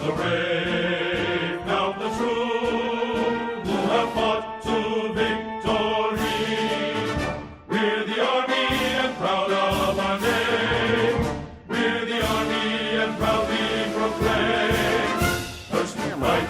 the brave, countless true, who have fought to victory. We're the army and proud of our name. We're the army and proudly proclaim. First to fight.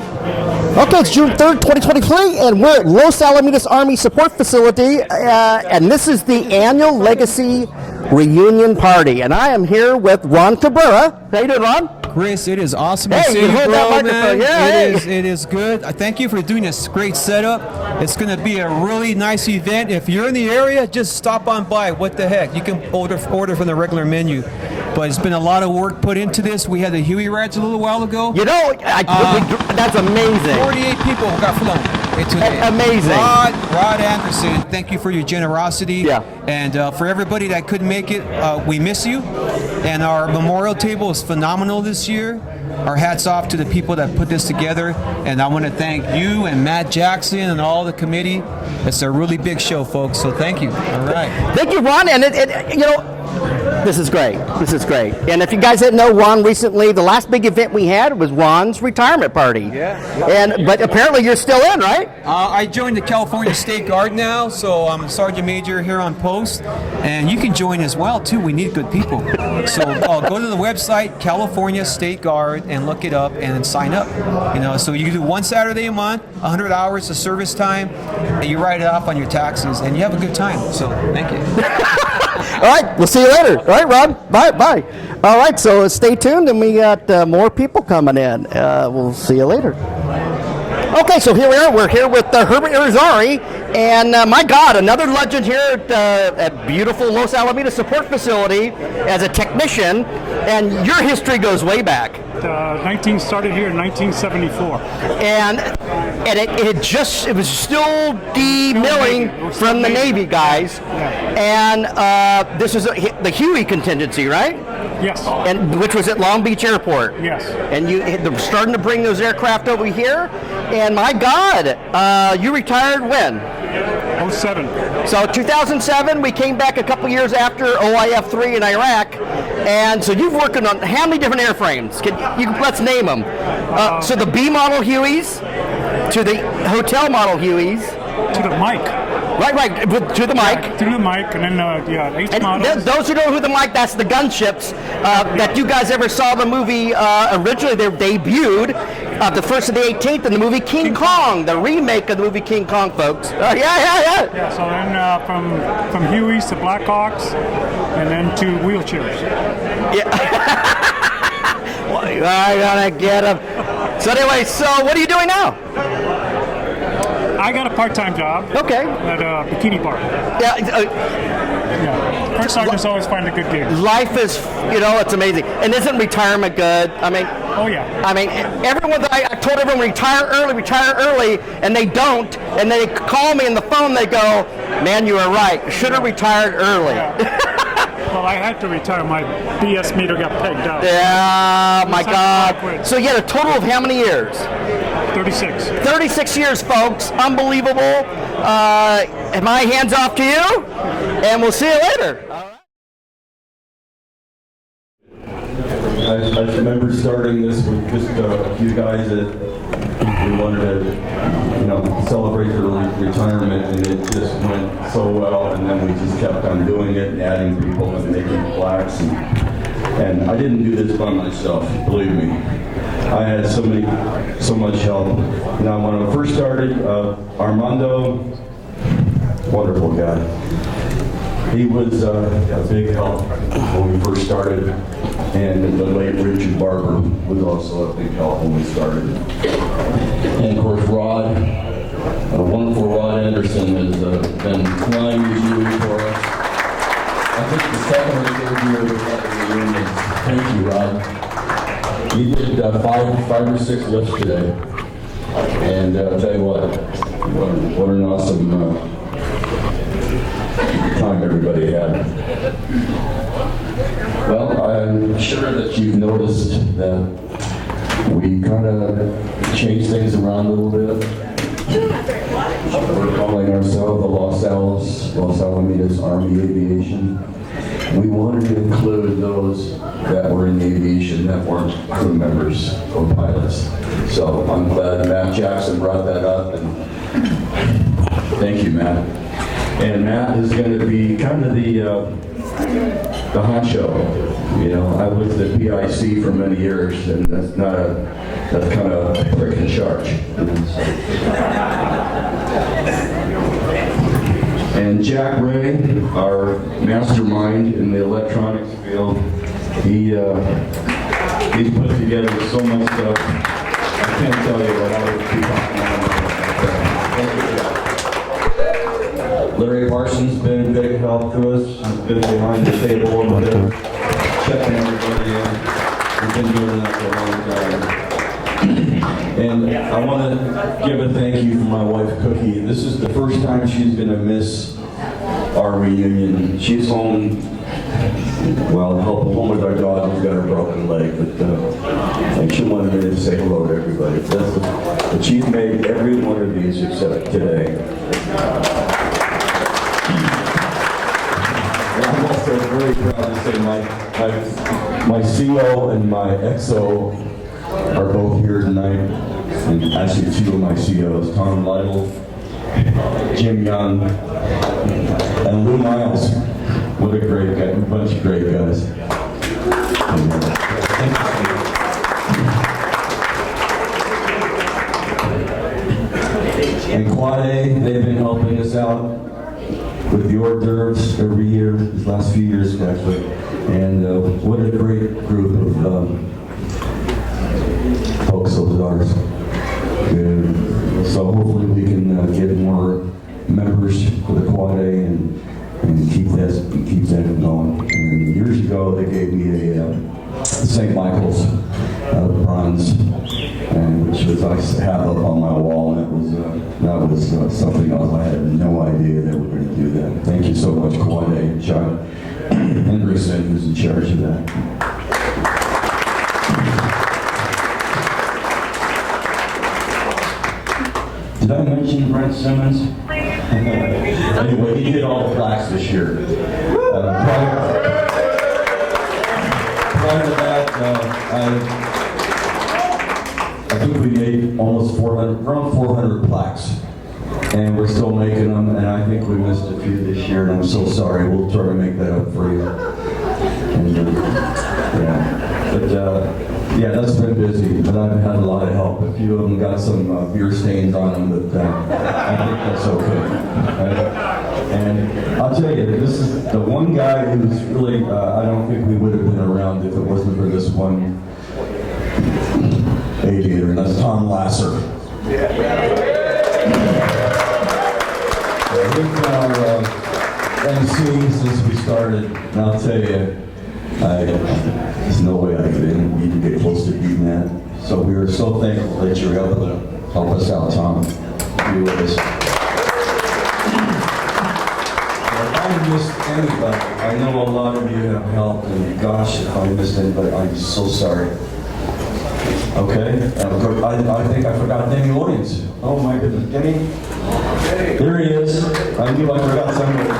Okay, it's June 3rd, 2023, and we're at Los Alamitos Army Support Facility, and this is the annual Legacy Reunion Party. And I am here with Ron Cabrera. How you doing, Ron? Chris, it is awesome Hey, to see you you, hold that bro, microphone. man. Yeah, It is good. Thank you for doing this great setup. It's going to be a really nice event. If you're in the area, just stop on by. What the heck? You can order from the regular menu. But it's been a lot of work put into this. We had the HUEY rats a little while ago. You know, that's amazing. 48 people got flown into it. Amazing. Rod Anderson, thank you for your generosity. Yeah. And for everybody that couldn't make it, we miss you. And our memorial table is phenomenal this year. Our hats off to the people that put this together. And I want to thank you and Matt Jackson and all the committee. It's a really big show, folks. So thank you. All right. Thank you, Ron. And you know, this is great. This is great. And if you guys didn't know, Ron recently, the last big event we had was Ron's retirement party. Yeah. But apparently you're still in, right? I joined the California State Guard now, so I'm a sergeant major here on post, and you can join as well too. We need good people. So go to the website California State Guard and look it up and then sign up. You know, so you do one Saturday a month, 100 hours of service time, and you write it off on your taxes, and you have a good time. So thank you. All right, we'll see you later. All right, Ron. Bye. All right, so stay tuned, and we got more people coming in. We'll see you later. Okay, so here we are. We're here with Herbert Irizarry, and my God, another legend here at beautiful Los Alamitos Support Facility as a technician, and your history goes way back. Started here in 1974. And it was still demilling from the Navy guys, and this was the HUEY contingency, right? Yes. And which was at Long Beach Airport. Yes. And they're starting to bring those aircraft over here, and my God, you retired when? 07. So 2007, we came back a couple years after OIF-3 in Iraq, and so you've worked on how many different airframes? Let's name them. So the B model Hueys, to the hotel model Hueys. To the mic. Right, to the mic. To the mic, and then H models. Those who know who the mic, that's the gunships that you guys ever saw the movie. Originally, they debuted the 1st of the 18th in the movie King Kong, the remake of the movie King Kong, folks. Yeah, so then from Hueys to Blackhawks, and then to wheelchairs. Yeah. Well, I gotta get them. So anyway, what are you doing now? I got a part-time job. Okay. At a bikini bar. Yeah. First sergeants always find a good gig. Life is, it's amazing. And isn't retirement good? I mean. Oh yeah. I mean, everyone. I told everyone retire early, and they don't. And they call me on the phone. They go, "Man, you were right. Should have retired early." Yeah. Well, I had to retire. My BS meter got pegged out. Yeah, my God. So you had a total of how many years? 36. 36 years, folks. Unbelievable. My hands off to you, and we'll see you later. I remember starting this with just a few guys that we wanted to, celebrate their retirement, and it just went so well. And then we just kept on doing it and adding people and making plaques. And I didn't do this by myself, believe me. I had so much help. Now, when I first started, Armando, wonderful guy. He was a big help when we first started, and the late Richard Barber was also a big help when we started. And of course, Rod, a wonderful Rod Anderson, has been flying the HUEY for us. I think the second or third year we had the reunion. Thank you, Rod. He did 5 or 6 yesterday, and I'll tell you what an awesome time everybody had. Well, I'm sure that you've noticed that we kind of changed things around a little bit. We're calling ourselves the Los Alamitos Army Aviation. We wanted to include those that were in the aviation that weren't crew members or pilots. So I'm glad Matt Jackson brought that up, and thank you, Matt. And Matt is going to be kind of the honcho. You know, I was the PIC for many years, and that's kind of a prick in charge. And Jack Ray, our mastermind in the electronics field, he's put together so much stuff. I can't tell you what I would be talking about. Larry Parsons has been a big help to us. He's been behind the table over there, checking everybody in. We've been doing that for a long time. And I want to give a thank you for my wife, Cookie. This is the first time she's going to miss our reunion. She's home, well, helping home with our dog who's got her broken leg, but and she wanted me to say hello to everybody. But she's made every one of these except today. And I'm also very proud to say my CO and my XO are both here tonight. And actually two of my COs, Tom Lytle, Jim Young, and Lou Miles. What a great guy, a bunch of great guys. And Quad A, they've been helping us out with the hors d'oeuvres every year, these last few years actually. And what a great group of folks those are. So hopefully we can get more members for the Quad A and keep that going. And years ago they gave me a St. Michael's bronze, and which was I have up on my wall, and that was something else. I had no idea they were going to do that. Thank you so much, Quad A, John Henderson, who's in charge of that. Did I mention Brent Simmons? Anyway, he did all the plaques this year. Prior to that, I think we made almost around 400 plaques. And we're still making them, and I think we missed a few this year, and I'm so sorry. We'll try to make that up for you. And, yeah, that's been busy, but I've had a lot of help. A few of them got some beer stains on them, but I think that's okay. And I'll tell you, this is the one guy who's really, I don't think we would have been around if it wasn't for this one aviator, and that's Tom Lasser. He's been our MC since we started, and I'll tell you, there's no way I could even get close to beating that. So we are so thankful that you're able to help us out, Tom. Be with us. If I missed anybody, I know a lot of you have helped, and gosh, if I missed anybody, I'm so sorry. Okay? And I think I forgot Denny Williams. Oh my goodness. Denny? There he is. I knew I forgot somebody.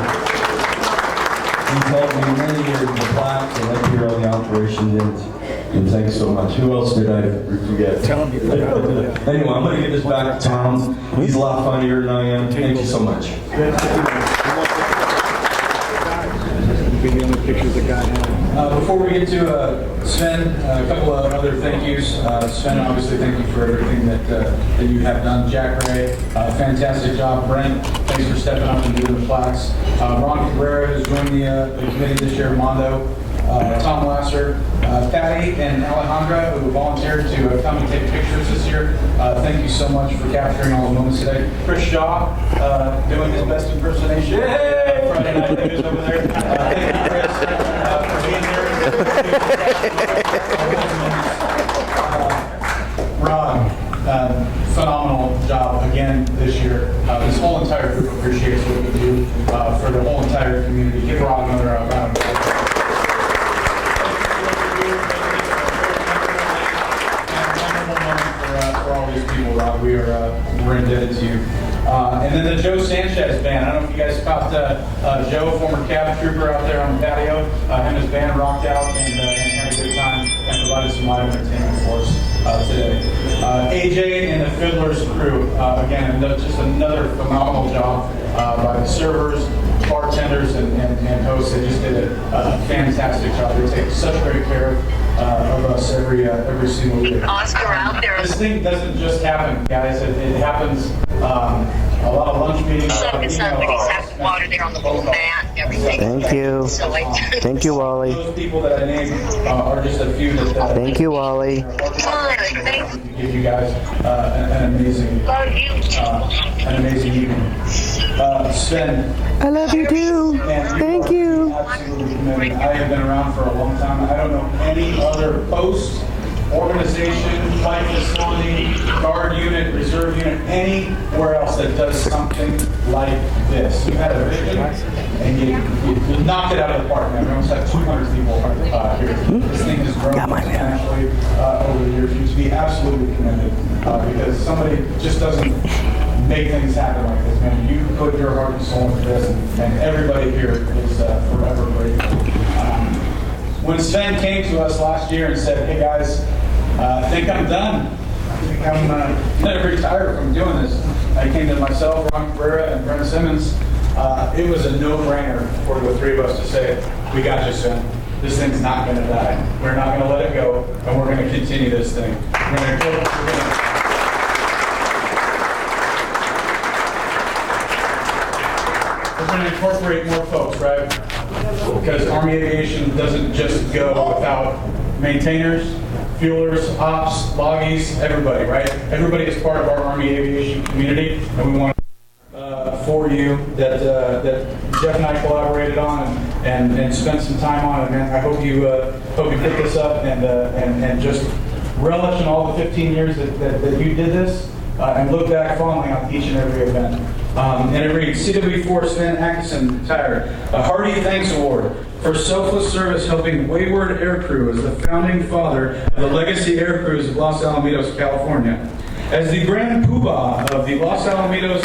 He's helped me many years in the plaques and up here on the operation, and thanks so much. Who else did I forget? Tell him. Anyway, I'm going to give this back to Tom. He's a lot funnier than I am. Thank you so much. Before we get to Sven, a couple of other thank yous. Sven, obviously, thank you for everything that you have done. Jack Ray, fantastic job. Brent, thanks for stepping up and doing the plaques. Ron Cabrera, who's joined the committee this year, Mondo. Tom Lasser, Patty and Alejandra, who volunteered to come and take pictures this year. Thank you so much for capturing all the moments today. Chris Shaw, doing his best impersonation. Friday night news over there. Thank you, Chris, for being here. Ron, phenomenal job again this year. This whole entire group appreciates what we do for the whole entire community. Give Ron another round of applause. For all these people, Rob, we're indebted to you. And then the Joe Sanchez band. I don't know if you guys caught Joe, former cabin trooper, out there on the patio. Him and his band rocked out and had a good provided some live entertainment for us today. AJ and the Fiddlers crew, again, just another phenomenal job by the servers, bartenders, and hosts. They just did a fantastic job. They take such great care of us every single day. Oscar out there. This thing doesn't just happen, guys. It happens. A lot of lunch meetings. It's not really exact water there on the little mat and everything. Thank you. So like, Thank you, Wally. Those people that I named are just a few that. Thank you, Wally. Give you guys an amazing evening. Sven. I love you too. Man, Thank you. Absolutely committed. I have been around for a long time. I don't know any other post, organization, flight facility, guard unit, reserve unit, anywhere else that does something like this. You had a vision and you knocked it out of the park, man. We almost had 200 people here. This thing has grown exponentially over the years. You should be absolutely commended because somebody just doesn't make things happen like this, man. You put your heart and soul into this, and everybody here is forever grateful. When Sven came to us last year and said, "Hey guys, I think I'm done. I think I'm going to retire from doing this," I came to myself, Ron Cabrera, and Brent Simmons. It was a no-brainer for the three of us to say, "We got you, Sven. This thing's not going to die. We're not going to let it go, and we're going to continue this thing. We're going to incorporate more folks, right? Because Army Aviation doesn't just go without maintainers, fuelers, ops, loggies, everybody, right? Everybody is part of our Army Aviation community, and we want for you that Jeff and I collaborated on and spent some time on it. And I hope you pick this up and just relish in all the 15 years that you did this, and look back fondly on each and every event. And every CW4 Sven Atkinson retired. A hearty thanks award for selfless service helping wayward aircrew as the founding father of the legacy Aircrews of Los Alamitos, California. As the grand poobah of the Los Alamitos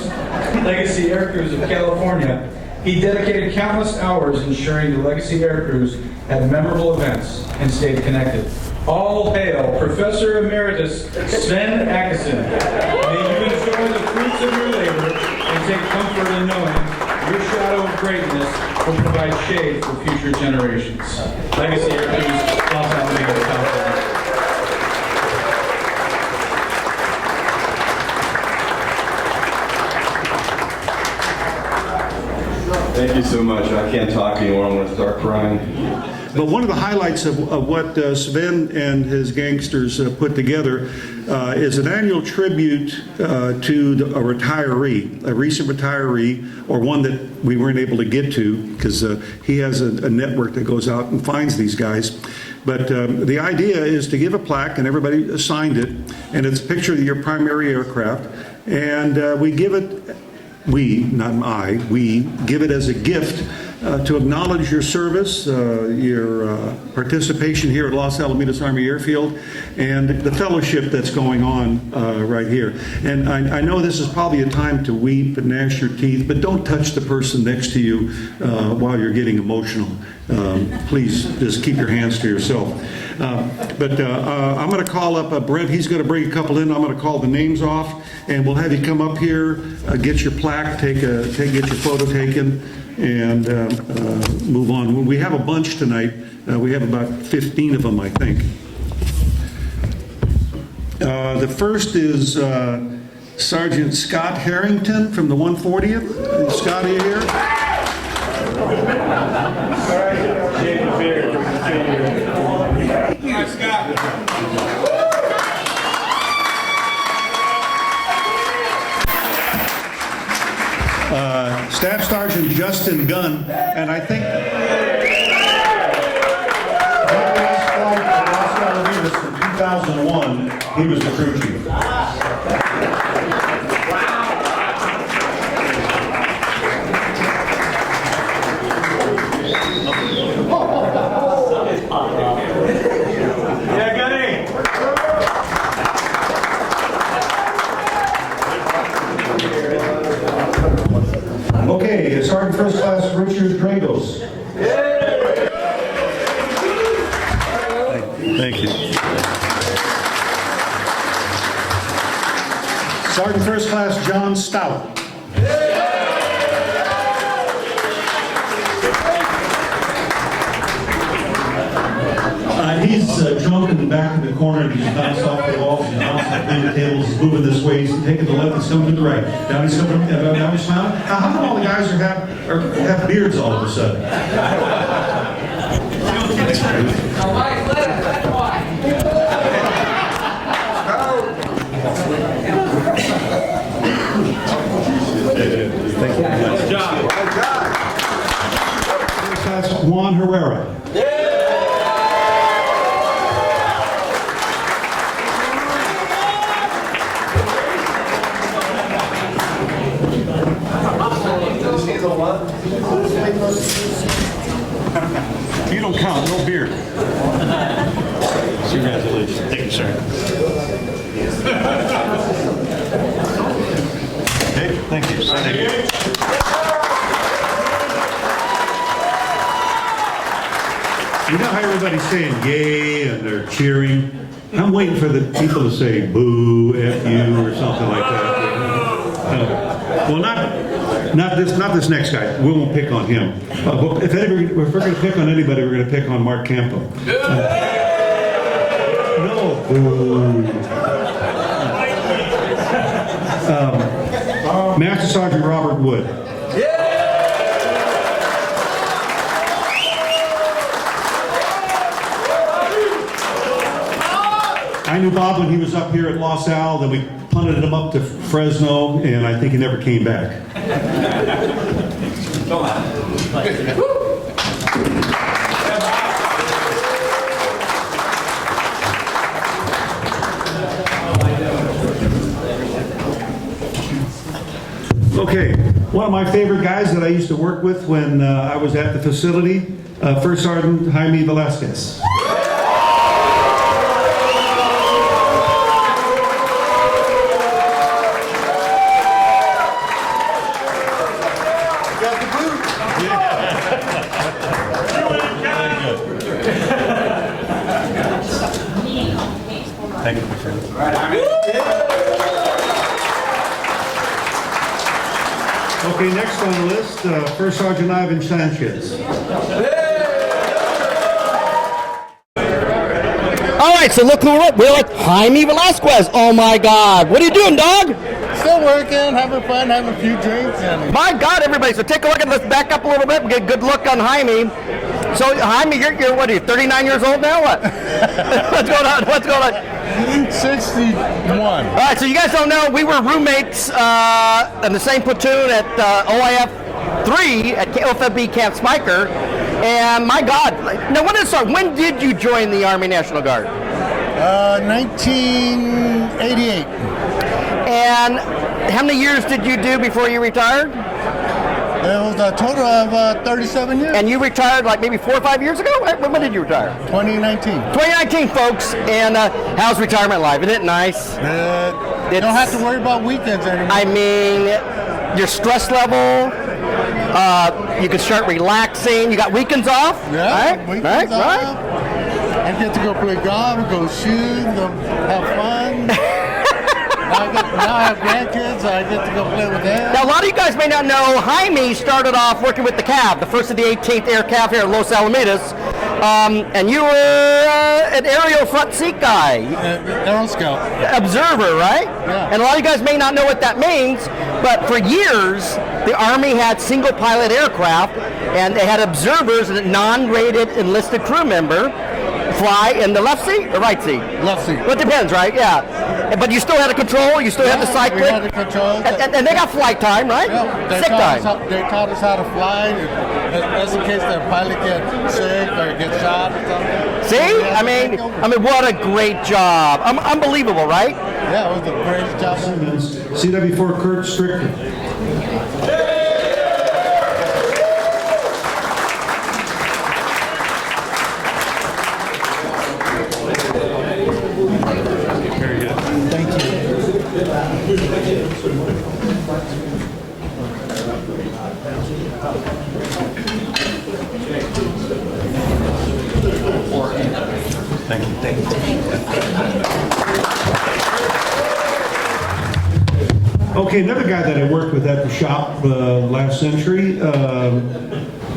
legacy Aircrews of California, he dedicated countless hours ensuring the legacy Aircrews had memorable events and stayed connected. All hail Professor Emeritus Sven Atkinson. May you enjoy the fruits of your labor and take comfort in knowing your shadow of greatness will provide shade for future generations. Legacy Aircrews, Los Alamitos, California. Thank you so much. I can't talk anymore. I'm going to start crying. But one of the highlights of what Sven and his gangsters put together is an annual tribute to a retiree, a recent retiree, or one that we weren't able to get to because he has a network that goes out and finds these guys. But the idea is to give a plaque, and everybody signed it, and it's a picture of your primary aircraft, and we give it, we give it as a gift to acknowledge your service, your participation here at Los Alamitos Army Airfield, and the fellowship that's going on right here. And I know this is probably a time to weep and gnash your teeth, but don't touch the person next to you while you're getting emotional. Please just keep your hands to yourself. But I'm going to call up Brent. He's going to bring a couple in. I'm going to call the names off, and we'll have you come up here, get your plaque, get your photo taken, and move on. We have a bunch tonight. We have about 15 of them, I think. The first is Sergeant Scott Harrington from the 140th. Scott, are you here? Staff Sergeant Justin Gunn, and I think last flight to Los Alamitos from 2001, he was the crew chief. Yeah, Gunny. Okay, Sergeant First Class Richard Dragos. Thank you. Sergeant First Class John Stout. He's drunk in the back of the corner, and he's bounced off the walls, he's bounced off the tables, he's moving this way, he's taking the left, he's coming to the right. Down he's coming, down he's smiling. Now, how come all the guys have beards all of a sudden? Thank you. Nice job. That's Juan Herrera. You don't count, no beer. Congratulations. Thank you, sir. Okay, thank you. Thank you. You know how everybody's saying yay and they're cheering? I'm waiting for the people to say boo, F you, or something like that. Well, not this next guy. We won't pick on him. But if we're going to pick on anybody, we're going to pick on Mark Campo. No, boo. Master Sergeant Robert Wood. I knew Bob when he was up here at Los Al, then we punted him up to Fresno, and I think he never came back. Okay, one of my favorite guys that I used to work with when I was at the facility, First Sergeant Jaime Velasquez. Thank you, okay, next on the list, First Sergeant Ivan Sanchez. All right, so look who we're with, Jaime Velasquez. Oh my God, what are you doing, dog? Still working, having fun, having a few drinks. And My God, everybody, so take a look at, let's back up a little bit and get a good look on Jaime. So Jaime, you're what are you, 39 years old now, what? What's going on, what's going on? 61. All right, so you guys don't know, we were roommates in the same platoon at OIF 3 at OFB Camp Spiker. And my God, now when did you join the Army National Guard? 1988. And how many years did you do before you retired? It was a total of 37 years. And you retired like maybe 4 or 5 years ago? When did you retire? 2019. 2019, folks. And how's retirement life? Isn't it nice? You don't have to worry about weekends anymore. I mean, your stress level, you can start relaxing. You got weekends off? Yeah, right? weekends off. Right? I get to go play golf, go shoot, go have fun. Now I have grandkids, I get to go play with them. Now, a lot of you guys may not know, Jaime started off working with the CAV, the 1st of the 18th Air Cav here at Los Alamitos. And you were an aerial front seat guy. Aero Scout. Observer, right? Yeah. And a lot of you guys may not know what that means, but for years, the Army had single pilot aircraft, and they had observers and a non-rated enlisted crew member fly in the left seat or right seat? Left seat. Well, it depends, right? Yeah. But you still had a control, you still had the cycling. We had the controls. And they got flight time, right? Yeah, Sick time. They taught us how to fly, just in case the pilot gets sick or gets shot or something. See? I mean, what a great job. Unbelievable, right? Yeah, it was a great job. CW4 Kurt Strickland. Very good. Thank you. Okay, another guy that I worked with at the shop last century,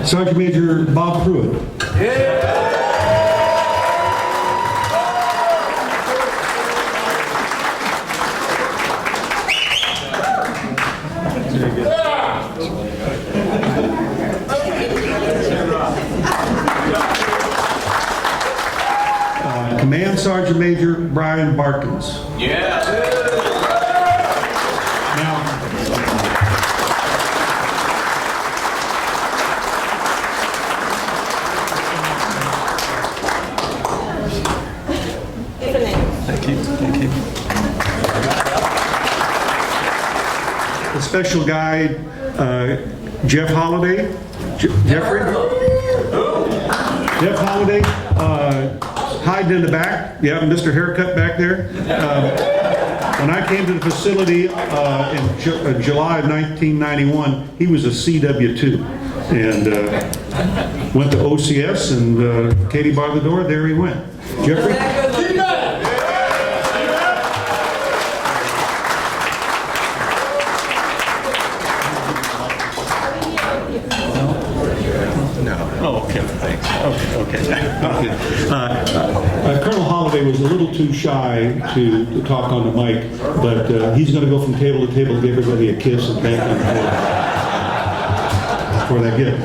Sergeant Major Bob Pruitt. Command Sergeant Major Brian Barkins. The special guide, Jeff Holliday. Jeffrey? Jeff Holliday, hiding in the back. Yeah, Mr. Haircut back there. When I came to the facility in July of 1991, he was a CW2. And went to OCS, and Katie barred the door, there he went. Jeffrey? Colonel Holliday was a little too shy to talk on the mic, but he's going to go from table to table and give everybody a kiss and thank them for that gift.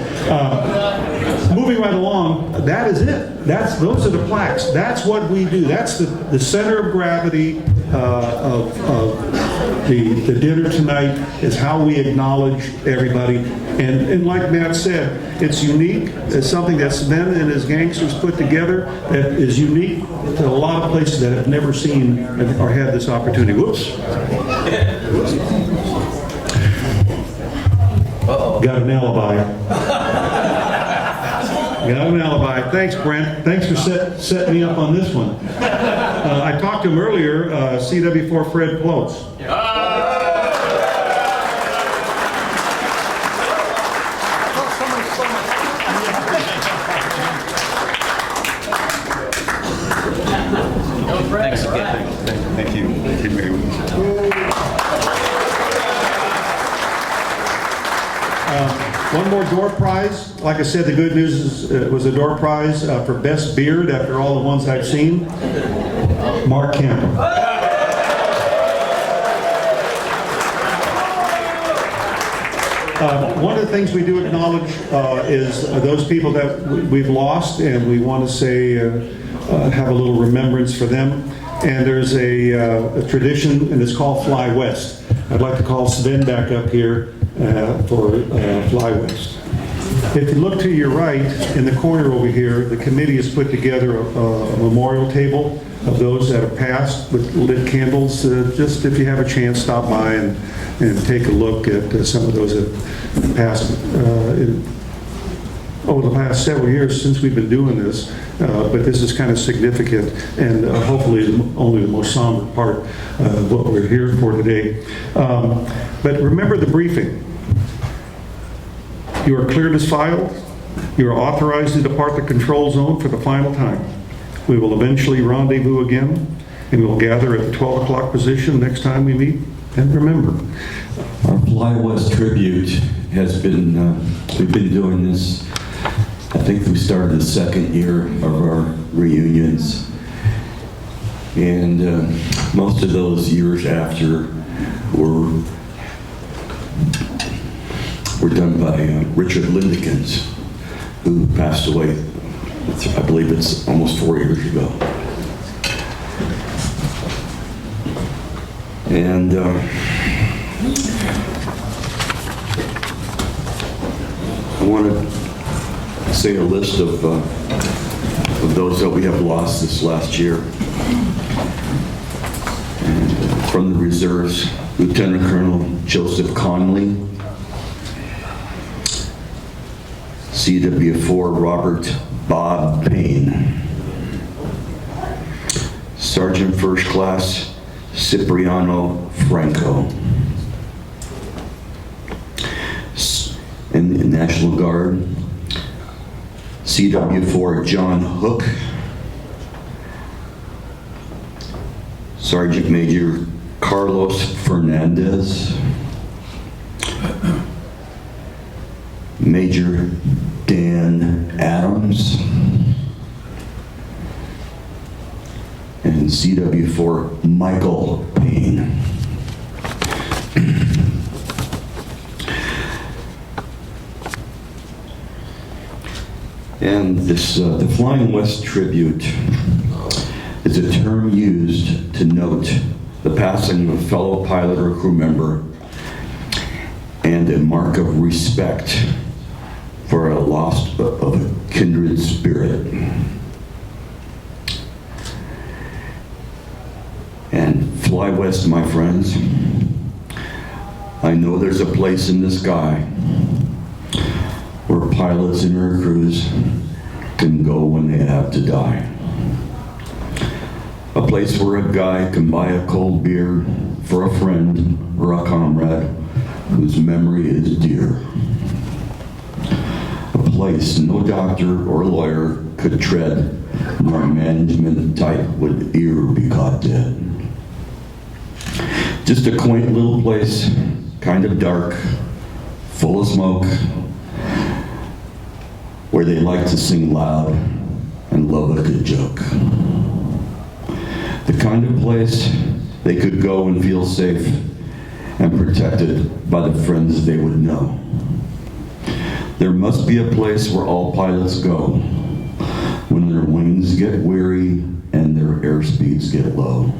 Moving right along, that is it. Those are the plaques. That's what we do. That's the center of gravity of the dinner tonight, is how we acknowledge everybody. And like Matt said, it's unique. It's something that Sven and his gangsters put together that is unique to a lot of places that have never seen or had this opportunity. Whoops. Got an alibi. Got an alibi. Thanks, Brent. Thanks for setting me up on this one. I talked to him earlier, CW4 Fred Plotz. Thanks again. Thank you. Thank you very much. One more door prize. Like I said, the good news is it was a door prize for best beard after all the ones I've seen. Mark Campbell. One of the things we do acknowledge is those people that we've lost, and we want to say have a little remembrance for them. And there's a tradition, and it's called Fly West. I'd like to call Sven back up here for Fly West. If you look to your right, in the corner over here, the committee has put together a memorial table of those that have passed with lit candles. Just if you have a chance, stop by and take a look at some of those that have passed over the past several years since we've been doing this. But this is kind of significant, and hopefully only the most somber part of what we're here for today. But remember the briefing. You are cleared as filed. You are authorized to depart the control zone for the final time. We will eventually rendezvous again, and we will gather at the 12 o'clock position next time we meet. And remember, our Fly West tribute has been, we've been doing this, I think we started the second year of our reunions. And most of those years after were done by Richard Lindekins, who passed away, I believe it's almost 4 years ago. And I want to say a list of those that we have lost this last year. And from the reserves, Lieutenant Colonel Joseph Conley, CW4 Robert Bob Payne, Sergeant First Class Cipriano Franco, in the National Guard, CW4 John Hook, Sergeant Major Carlos Fernandez, Major Dan Adams, and CW4 Michael Payne. And this, the Flying West tribute is a term used to note the passing of a fellow pilot or crew member and a mark of respect for a loss of a kindred spirit. And fly west, my friends. I know there's a place in the sky where pilots and air crews can go when they have to die. A place where a guy can buy a cold beer for a friend or a comrade whose memory is dear. A place no doctor or lawyer could tread, nor management type would e'er be caught dead. Just a quaint little place, kind of dark, full of smoke, where they like to sing loud and love a good joke. The kind of place they could go and feel safe and protected by the friends they would know. There must be a place where all pilots go when their wings get weary and their airspeeds get low.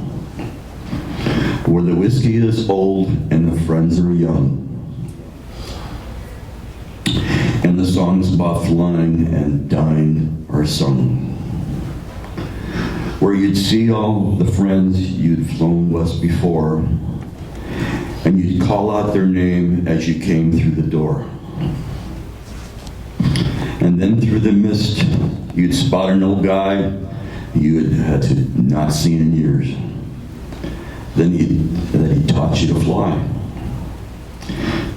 Where the whiskey is old and the friends are young. And the songs about flying and dying are sung. Where you'd see all the friends you'd flown west before, and you'd call out their name as you came through the door. And then through the mist, you'd spot an old guy you had to not seen in years. Then he taught you to fly.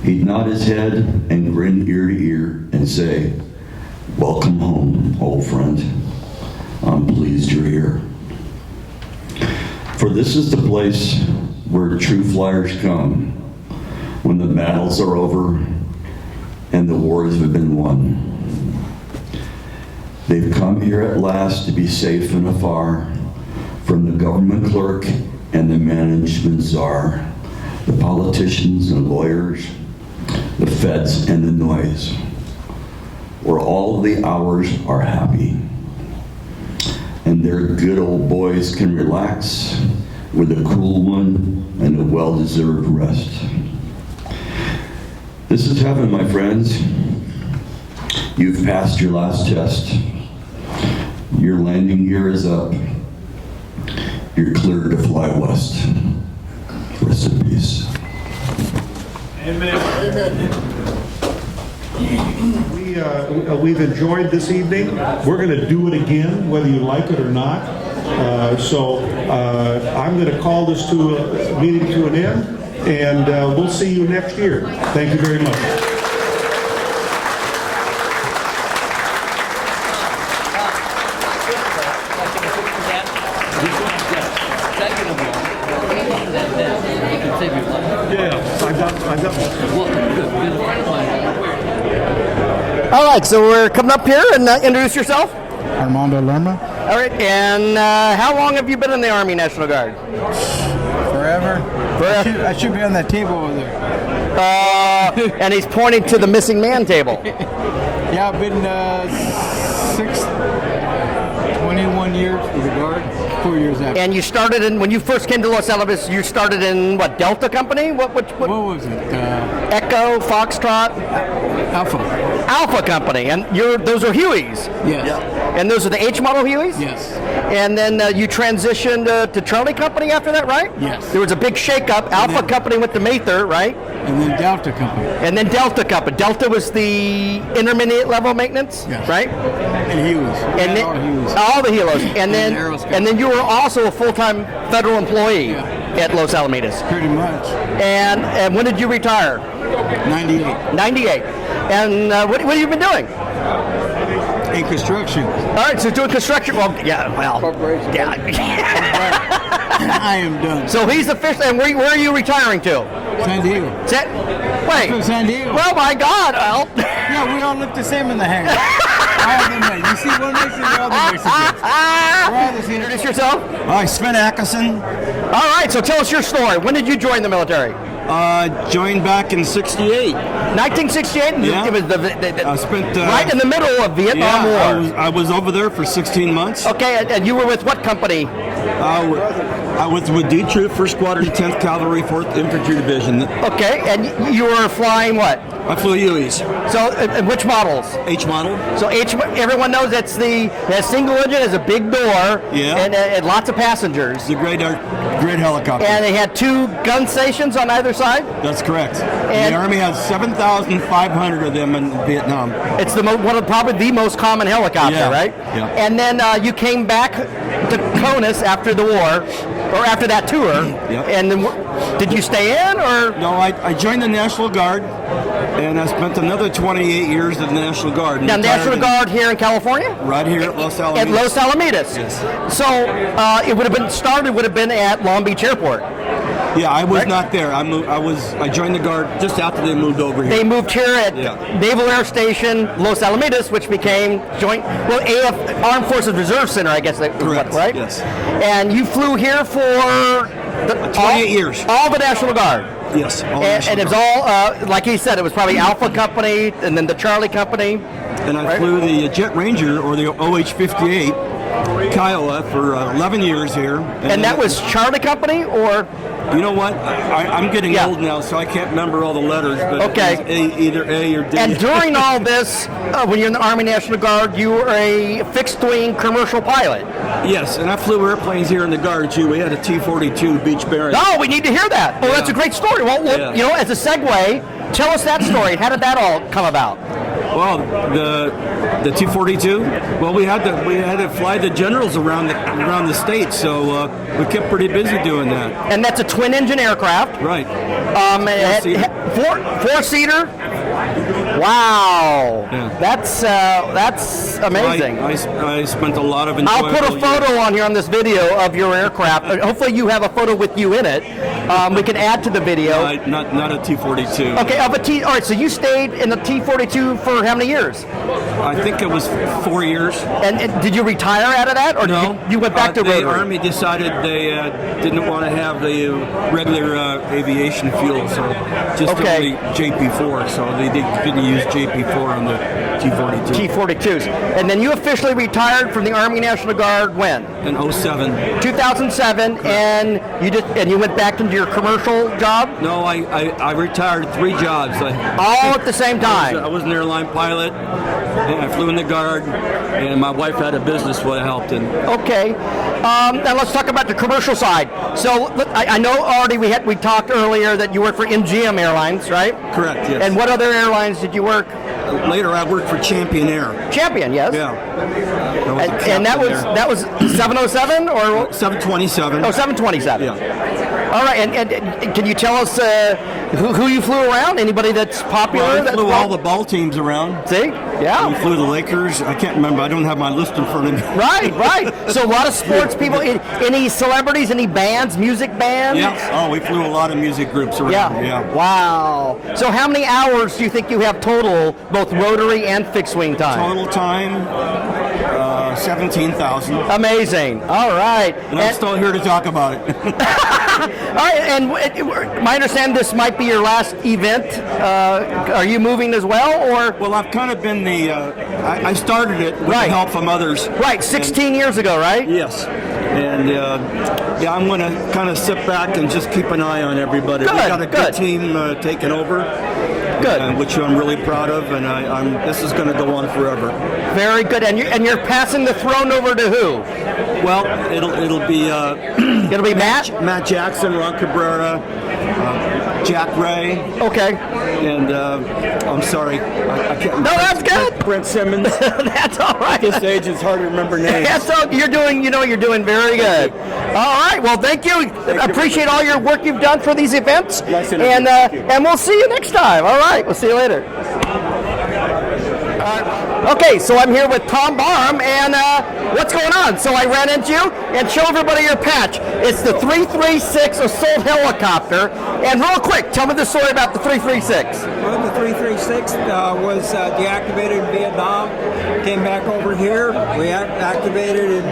He'd nod his head and grin ear to ear and say, "Welcome home, old friend. I'm pleased you're here." For this is the place where true flyers come when the battles are over and the wars have been won. They've come here at last to be safe and afar from the government clerk and the management czar, the politicians and lawyers, the feds and the noise, where all the hours are happy and their good old boys can relax with a cool one and a well-deserved rest. This is heaven, my friends. You've passed your last test. Your landing gear is up. You're cleared to fly west. Rest in peace. Amen. We've enjoyed this evening. We're going to do it again, whether you like it or not. So I'm going to call this meeting to an end, and we'll see you next year. Thank you very much. All right, so we're coming up here and introduce yourself. Armando Lerma. All right, and how long have you been in the Army National Guard? Forever. I should be on that table over there. And he's pointing to the missing man table. Yeah, I've been 21 years with the Guard, 4 years after. And you started when you first came to Los Alamitos, you started in what, Delta Company? What was it? Echo, Foxtrot? Alpha Company, and those are Hueys. Yes. And those are the H model Hueys? Yes. And then you transitioned to Charlie Company after that, right? Yes. There was a big shakeup. Alpha Company went to Mather, right? And then Delta Company. And then Delta Company. Delta was the intermediate level maintenance, yes. Right? And Hueys. And then, all the Helos. And then you were also a full-time federal employee at Los Alamitos. Pretty much. And when did you retire? 98. 98. And what have you been doing? In construction. All right, so doing construction. Well, yeah, well. Corporation. Yeah. I am done. So he's officially. And where are you retiring to? San Diego. Wait. From San Diego. Well, my God, Al. Yeah, we all look the same in the hair. All the men. You see one makes it, the other makes it. We're all the same. Introduce yourself. Hi, Sven Ackerson. All right, so tell us your story. When did you join the military? Joined back in '68. 1968? Yeah. It was I spent right in the middle of Vietnam War. I was over there for 16 months. Okay, and you were with what company? I was with D Troop, 1st Squadron, 10th Cavalry, 4th Infantry Division. Okay, and you were flying what? I flew Hueys. So, which models? H model. So everyone knows it has single engine, has a big door, and lots of passengers. The great helicopter. And they had 2 gun stations on either side? That's correct. And the Army has 7,500 of them in Vietnam. It's probably the most common helicopter, right? Yeah. And then you came back to CONUS after the war, or after that tour. Yep. And then, did you stay in, or? No, I joined the National Guard, and I spent another 28 years in the National Guard. Now, National Guard here in California? Right here at Los Alamitos. At Los Alamitos. Yes. So it would have been at Long Beach Airport. Yeah, I was right? not there. I joined the Guard just after they moved over here. They moved here at Naval Air Station Los Alamitos, which became Armed Forces Reserve Center, I guess. Correct. Right? Yes. And you flew here for 28 years. All the National Guard. Yes. And it was all, like he said, it was probably Alpha Company and then the Charlie Company. And I flew the Jet Ranger, or the OH-58, KIOWA, for 11 years here. And that was Charlie Company, or? You know what? I'm getting old now, so I can't remember all the letters, but it's either A or D. And during all this, when you're in the Army National Guard, you were a fixed-wing commercial pilot. Yes, and I flew airplanes here in the Guard, too. We had a T-42 Beach Baron. Oh, we need to hear that. Oh, that's a great story. Well, as a segue, tell us that story. How did that all come about? Well, the T-42. Well, we had to fly the generals around the state, so we kept pretty busy doing that. And that's a twin-engine aircraft, right? Four-seater. Wow, that's amazing. I spent a lot of. I'll put a photo on here on this video of your aircraft. Hopefully, you have a photo with you in it. We can add to the video. Not a T-42. Okay, of a T. All right, so you stayed in the T-42 for how many years? I think it was 4 years. And did you retire out of that, or no? You went back to the rotary? Army decided they didn't want to have the regular aviation fuel, so just only JP4. So they didn't use JP4 on the T-42. T-42s. And then you officially retired from the Army National Guard when? In 2007. 2007, and you went back into your commercial job? No, I retired 3 jobs. All at the same time? I was an airline pilot, and I flew in the Guard, and my wife had a business what helped. Okay. Now let's talk about the commercial side. So I know already we talked earlier that you worked for MGM Airlines, right? Correct, yes. And what other airlines did you work? Later, I worked for Champion Air. Champion, yes. Yeah. And that was 707 or 727? Oh, 727. Yeah. All right, and can you tell us who you flew around? Anybody that's popular? Well, I flew all the ball teams around. See? Yeah. We flew the Lakers. I can't remember. I don't have my list in front of me. Right. So a lot of sports people. Any celebrities? Any bands? Music bands? Yeah. Oh, we flew a lot of music groups around. Yeah. Wow. So how many hours do you think you have total, both rotary and fixed wing time? Total time, 17,000. Amazing. All right. And I'm still here to talk about it. All right, and my understanding this might be your last event. Are you moving as well, or? Well, I've kind of been I started it with the help from others. Right, 16 years ago, right? Yes. And I'm going to kind of sit back and just keep an eye on everybody. We've got a good team taking over. Good. Which I'm really proud of, and this is going to go on forever. Very good. And you're passing the throne over to who? Well, it'll be it'll be Matt Jackson, Ron Cabrera, Jack Ray. Okay. And I'm sorry, I can't. No, that's good. Brent Simmons. That's all right. At this age, it's hard to remember names. That's all. You're doing very good. All right. Well, thank you. Appreciate all your work you've done for these events. Nice and we'll see you next time. All right. We'll see you later. All right. Okay, so I'm here with Tom Barham, and what's going on? So I ran into you, and show everybody your patch. It's the 336 assault helicopter, and real quick, tell me the story about the 336. Well, the 336 was deactivated in Vietnam, came back over here, we activated in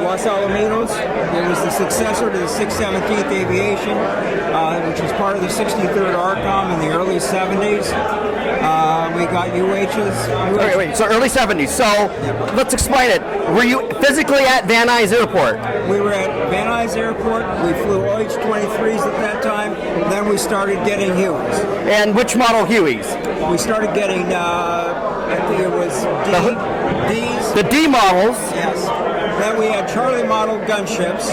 Los Alamitos. It was the successor to the 617th Aviation, which was part of the 63rd ARCOM in the early 70s. We got UHs. Wait, so early 70s. So let's explain it. Were you physically at Van Nuys Airport? We were at Van Nuys Airport. We flew OH-23s at that time. Then we started getting Hueys. And which model Hueys? We started getting, I think it was Ds. The D models. Yes. Then we had Charlie model gunships.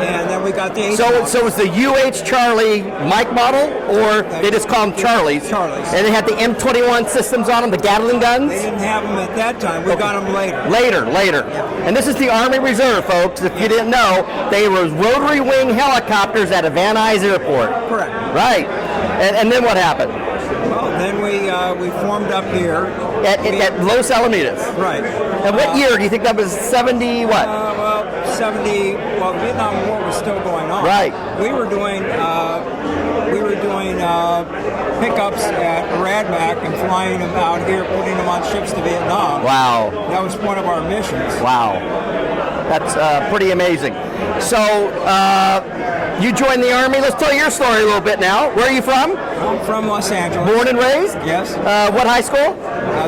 And then we got the H model. So it was the UH Charlie Mike model, or they just call them Charlies? Charlies. And they had the M21 systems on them, the Gatling guns? They didn't have them at that time. We got them later. Later. Yeah. And this is the Army Reserve, folks. If you didn't know, they were rotary wing helicopters at a Van Nuys Airport. Correct. Right. And then what happened? Well, then we formed up here. At Los Alamitos. Right. And what year do you think that was? 70 what? Well, the Vietnam War was still going on. Right. We were doing pickups at Radmac and flying them out here, putting them on ships to Vietnam. Wow. That was one of our missions. Wow. That's pretty amazing. So, you joined the Army. Let's tell your story a little bit now. Where are you from? I'm from Los Angeles. Born and raised? Yes. What high school?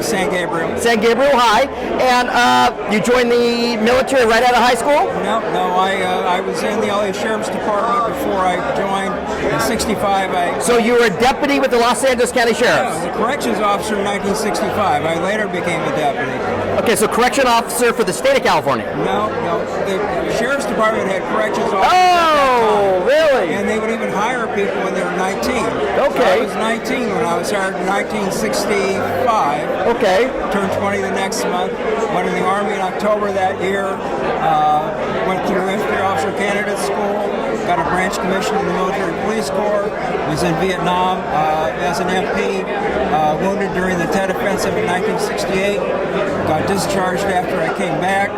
San Gabriel. San Gabriel High. And you joined the military right out of high school? No. I was in the LA Sheriff's Department before I joined. In '65, So you were a deputy with the Los Angeles County Sheriff's? I was a corrections officer in 1965. I later became a deputy. Okay, so correction officer for the state of California? No. The Sheriff's Department had corrections officers. Oh, really? And they would even hire people when they were 19. Okay. So I was 19 when I was hired in 1965. Okay. Turned 20 the next month. Went in the Army in October that year. Went through Infantry Officer Candidate School. Got a branch commission in the Military Police Corps. Was in Vietnam as an MP. Wounded during the Tet Offensive in 1968. Got discharged after I came back.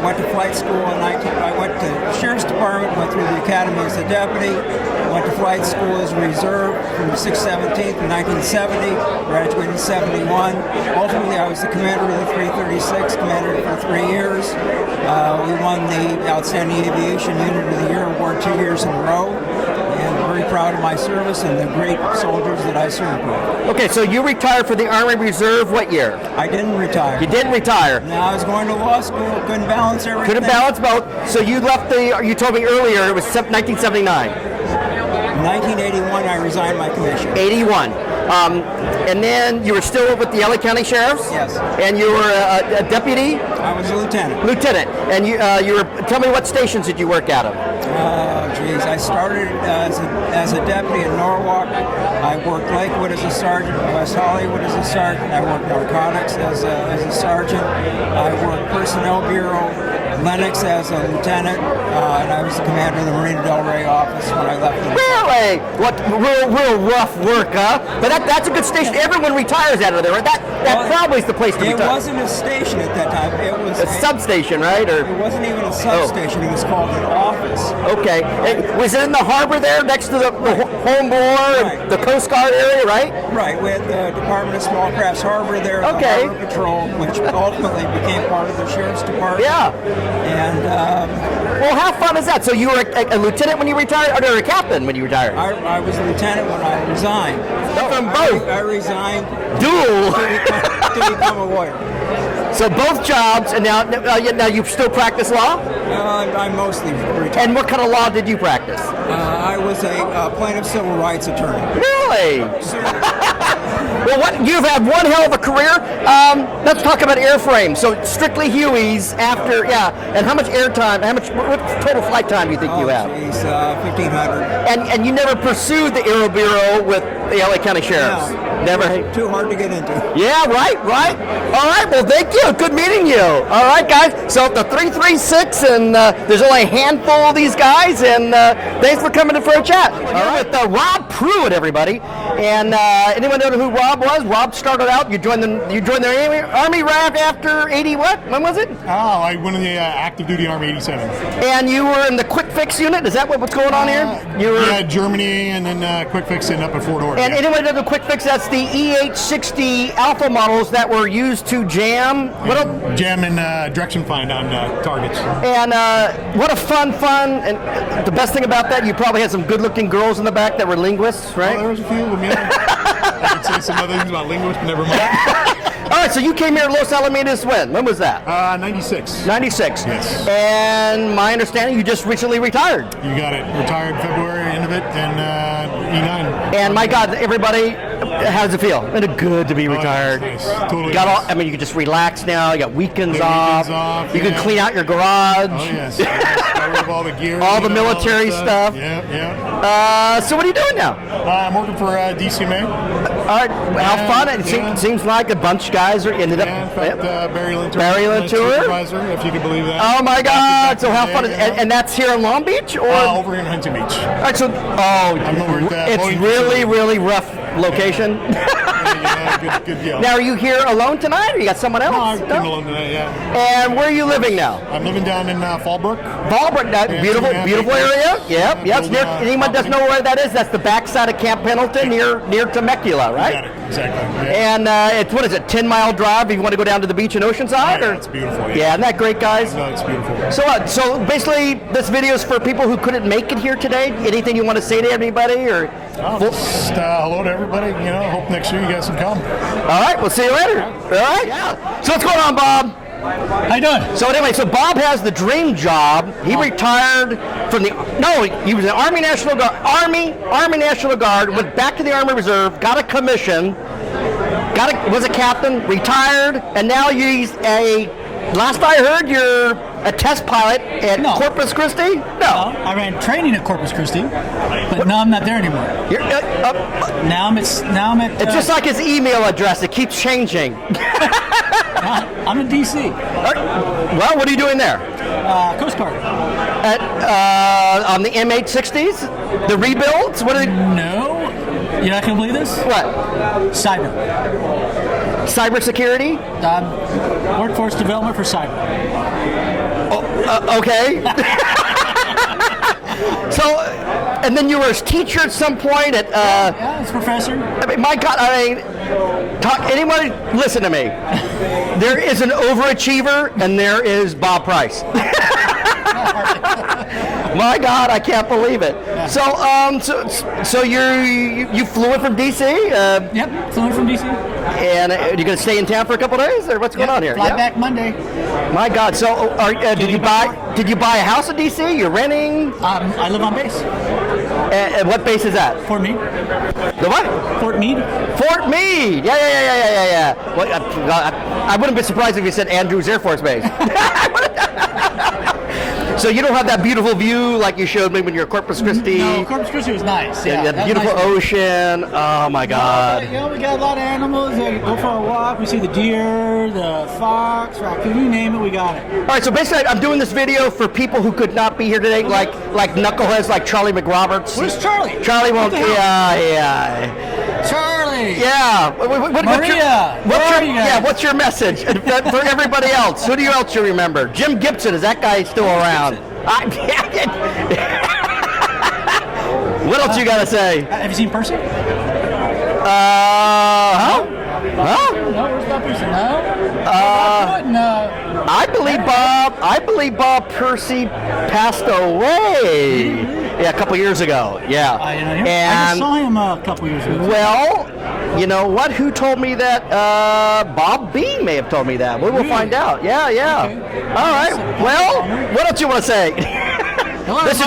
Went to flight school in I went to the Sheriff's Department, went through the academy as a deputy, went to flight school as a reserve from the 617th in 1970, graduated in 71. Ultimately, I was the commander of the 336, commanded it for 3 years. We won the Outstanding Aviation Unit of the Year award 2 years in a row. And very proud of my service and the great soldiers that I served with. Okay, so you retired for the Army Reserve what year? I didn't retire. You didn't retire? No, I was going to law school, couldn't balance everything. Couldn't balance both. So you left you told me earlier it was 1979. In 1981, I resigned my commission. 81. And then you were still with the LA County Sheriff's? Yes. And you were a deputy? I was a lieutenant. Lieutenant. And you were, tell me what stations did you work out of? Geez, I started as a deputy in Norwalk. I worked Lakewood as a sergeant, West Hollywood as a sergeant. I worked narcotics as a sergeant. I worked Personnel Bureau, Lennox as a lieutenant, and I was the commander of the Marina Del Rey office when I left. Really? What real rough work, huh? But that's a good station. Everyone retires out of there, right? That probably is the place to retire. It wasn't a station at that time. It was a substation, right? Or it wasn't even a substation. It was called an office. Okay. Was it in the harbor there, next to the home board, and the Coast Guard area, right? Right. We had the Department of Small Crafts Harbor there, okay. the Harbor Patrol, which ultimately became part of the Sheriff's Department. Yeah. And well, how fun is that? So you were a lieutenant when you retired, or a captain when you retired? I was a lieutenant when I resigned. From both. I resigned. Dual. To become a lawyer. So both jobs, and now you still practice law? I mostly retired. And what kind of law did you practice? I was a plaintiff civil rights attorney. Really? Well, you've had one hell of a career. Let's talk about airframe. So strictly Hueys after, And how much airtime? What total flight time do you think you have? Geez, 1,500. And you never pursued the Aero Bureau with the LA County Sheriff's? No. Never. Too hard to get into. Yeah, right. All right, well, thank you. Good meeting you. All right, guys. So the 336, and there's only a handful of these guys, and thanks for coming in for a chat. All right, with Rob Pruitt, everybody. And anyone know who Rob was? Rob started out. You joined the Army right after 80 what? When was it? Oh, I went in the active duty Army 87. And you were in the quick fix unit. Is that what's going on here? You were Germany, and then quick fix ended up at Fort Ord. And anyone know the quick fix? That's the EH-60 Alpha models that were used to jam. Jam and direction find on targets. And what a fun. And the best thing about that, you probably had some good-looking girls in the back that were linguists, right? Oh, there was a few of them, yeah. I could say some other things about linguists, but never mind. All right, so you came here to Los Alamitos when? When was that? 96. 96. Yes. And my understanding, you just recently retired. You got it. Retired February, end of it, and E9. And my God, everybody, how does it feel? It's good to be retired. Nice. Totally. I mean, you can just relax now. You got weekends off. You can clean out your garage. Oh yes. Got rid of all the gear. All the military stuff. Yeah. So what are you doing now? I'm working for DCMA. All right. How fun! It seems like a bunch of guys ended up. In fact, Barry Latour, supervisor, if you can believe that. Oh my God! So how fun! And that's here in Long Beach, or over in Huntington Beach. All right. So it's really rough location. Good deal. Now, are you here alone tonight, or you got someone else? No, I'm alone tonight. Yeah. And where are you living now? I'm living down in Fallbrook. Fallbrook, beautiful area. Yep. It's near. Anyone doesn't know where that is? That's the backside of Camp Pendleton, near Temecula, right? You got it. Exactly. Yeah. And it's what is it? 10-mile drive if you want to go down to the beach in Oceanside? It's beautiful. Yeah, isn't that great, guys? No, it's beautiful. So basically, this video is for people who couldn't make it here today. Anything you want to say to everybody, or? Just hello to everybody. Hope next year you guys can come. All right, we'll see you later. All right. Yeah. So what's going on, Bob? How you doing? So anyway, Bob has the dream job. He retired from he was in Army National Guard. Army National Guard. Went back to the Army Reserve. Got a commission. Was a captain. Retired, and now he's last I heard, you're a test pilot at Corpus Christi? No. I ran training at Corpus Christi, but now I'm not there anymore. Now I'm at. It's just like his email address; it keeps changing. I'm in DC. Well, what are you doing there? Coast Guard. On the M860s, the rebuilds. No, you're not gonna believe this. What? Cyber security? Workforce development for cyber. Okay. So, and then you were a teacher at some point at. Yeah, it's professor. I mean, my God, anybody listen to me. There is an overachiever, and there is Bob Price. My God, I can't believe it. Yeah. So you flew in from DC? Yep, flew in from DC. And are you going to stay in town for a couple of days, or what's going on here? Fly back Monday. My God, so did you buy a house in DC? You're renting? I live on base. And what base is that? Fort Meade. The what? Fort Meade. Fort Meade. Yeah. Well, I wouldn't be surprised if you said Andrews Air Force Base. So you don't have that beautiful view like you showed me when you were at Corpus Christi? No, Corpus Christi was nice. Yeah, that beautiful ocean. Oh my God. We got a lot of animals. Go for a walk. We see the deer, the fox, raccoon. You name it, we got it. All right. So basically, I'm doing this video for people who could not be here today, like knuckleheads like Charlie McRoberts. Where's Charlie? Charlie won't. Yeah. Charlie. Yeah. Maria. What's your message for everybody else? Who else you remember? Jim Gibson. Is that guy still around? What else you got to say? Have you seen Percy? Huh? No, where's Bob Percy? No. I believe Bob Percy passed away. Yeah, a couple years ago. Yeah. I just saw him a couple years ago. Well, you know what? Who told me that? Bob B may have told me that. We will find out. Yeah. Okay. All right. Well, what else you want to say? Hello, this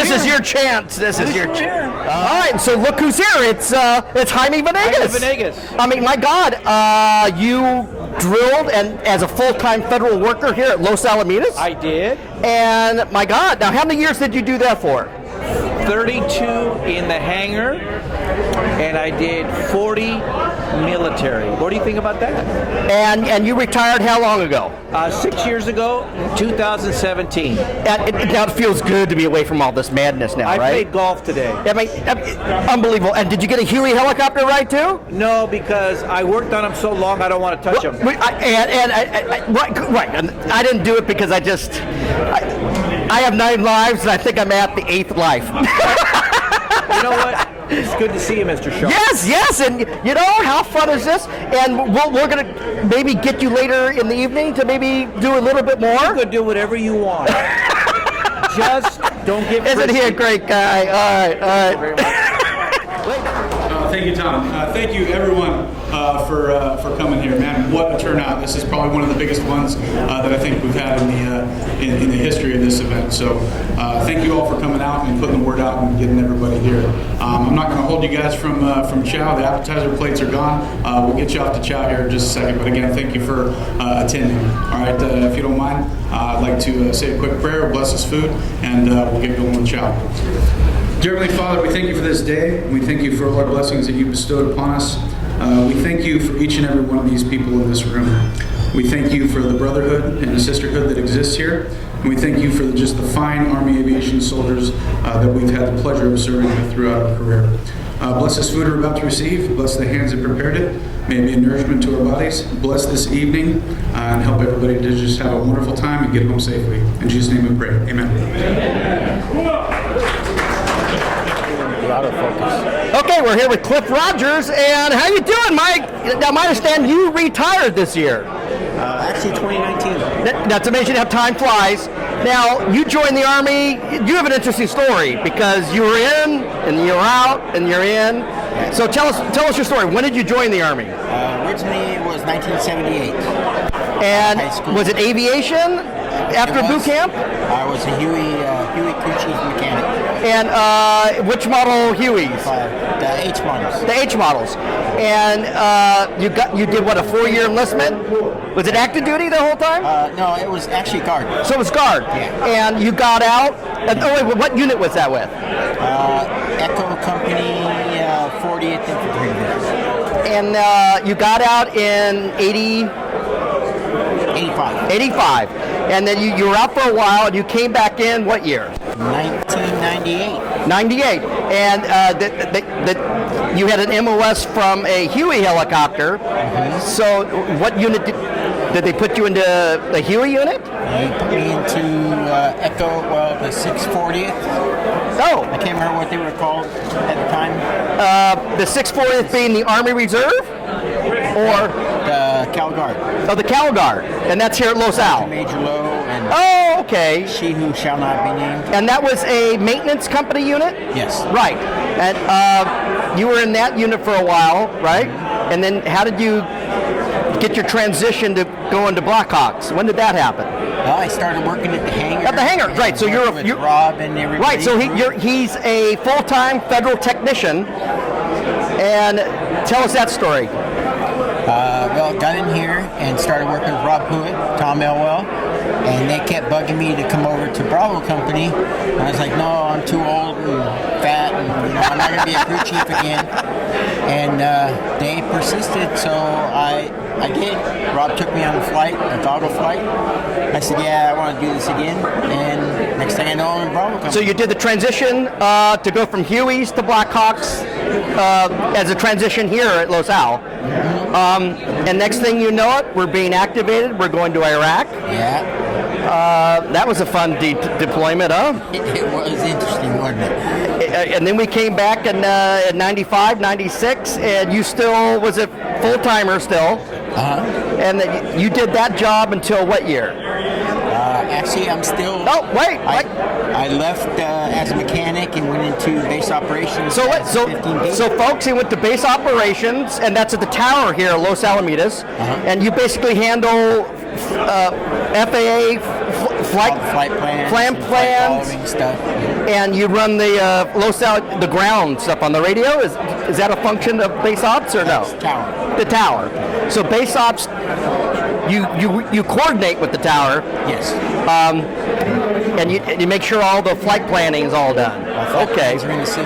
is your chance. This is your chance. All right. So look who's here. It's Jaime Venegas. I mean, my God, you drilled and as a full-time federal worker here at Los Alamitos. I did. And my God, now how many years did you do that for? 32 in the hangar, and I did 40 military. What do you think about that? And you retired how long ago? 6 years ago, 2017. Now it feels good to be away from all this madness now, I right? played golf today. I mean, unbelievable. And did you get a Huey helicopter ride too? No, because I worked on them so long, I don't want to touch them. Right. And I didn't do it because I have 9 lives, and I think I'm at the 8th life. You know what? It's good to see you, Mr. Shaw. Yes, and you know, how fun is this? And we're going to maybe get you later in the evening to maybe do a little bit more. You could do whatever you want. Just don't get Isn't he a great guy? All right. Thank you, Tom. Thank you, everyone, for coming here. Man, what a turnout! This is probably one of the biggest ones that I think we've had in the history of this event. So, thank you all for coming out and putting the word out and getting everybody here. I'm not going to hold you guys from chow. The appetizer plates are gone. We'll get you off to chow here in just a second. But again, thank you for attending. All right, if you don't mind, I'd like to say a quick prayer, bless this food, and we'll get going with chow. Dear Heavenly Father, we thank you for this day. We thank you for all our blessings that you bestowed upon us. We thank you for each and every one of these people in this room. We thank you for the brotherhood and the sisterhood that exists here. And we thank you for just the fine Army aviation soldiers that we've had the pleasure of serving with throughout our career. Bless this food we're about to receive. Bless the hands that prepared it. May it be a nourishment to our bodies. Bless this evening and help everybody to just have a wonderful time and get home safely. In Jesus' name we pray. Amen. Okay, we're here with Cliff Rogers, and how you doing, Mike? Now, I understand you retired this year. Actually, 2019. That's amazing how time flies. Now, you joined the Army. You have an interesting story because you were in, and you're out, and you're in. So tell us your story. When did you join the Army? Originally, it was 1978. And was it aviation after boot camp? I was a Huey crew chief mechanic. And which model Hueys? The H models. The H models. And you did what, a 4-year enlistment? Was it active duty the whole time? No, it was actually guard. So it was guard. Yeah. And you got out. Oh wait, what unit was that with? Echo Company 40th Infantry Division. And you got out in 85. And then you were out for a while, and you came back in what year? 1998. 98. And you had an MOS from a Huey helicopter. Mm-hmm. So what unit did they put you into? The Huey unit? They put me into Echo, the 640th. Oh. I can't remember what they were called at the time. The 640th being the Army Reserve? Or? The Cal Guard. Oh, the Cal Guard. And that's here at Los Al. Major Lowe and okay. She Who Shall Not Be Named. And that was a maintenance company unit? Yes. Right. And you were in that unit for a while, right? Mm-hmm. And then how did you get your transition to go into Blackhawks? When did that happen? Well, I started working at the hangar. At the hangar, right? So you're Rob and everybody. Right. So he's a full-time federal technician. And tell us that story. Well, got in here and started working with Rob Hewitt, Tom Elwell, and they kept bugging me to come over to Bravo Company. And I was like, no, I'm too old and fat, and I'm not going to be a crew chief again. And they persisted, so I did. Rob took me on a flight, a toggle flight. I said, yeah, I want to do this again. And next thing I know, I'm in Bravo Company. So you did the transition to go from Hueys to Blackhawks as a transition here at Los Al. Mm-hmm. And next thing you know it, we're being activated. We're going to Iraq. Yeah. That was a fun deployment, huh? It was interesting, wasn't it? And then we came back in 95, 96, and you still was a full-timer still. Uh-huh. And you did that job until what year? Actually, I'm still... Oh, wait. I left as a mechanic and went into base operations. So folks, he went to base operations, and that's at the tower here, Los Alamitos. Uh-huh. And you basically handle FAA flight plans, stuff. And you run the the ground stuff on the radio. Is that a function of base ops or no? Tower. The tower. So base ops, you coordinate with the tower. Yes. And you make sure all the flight planning is all done. Okay.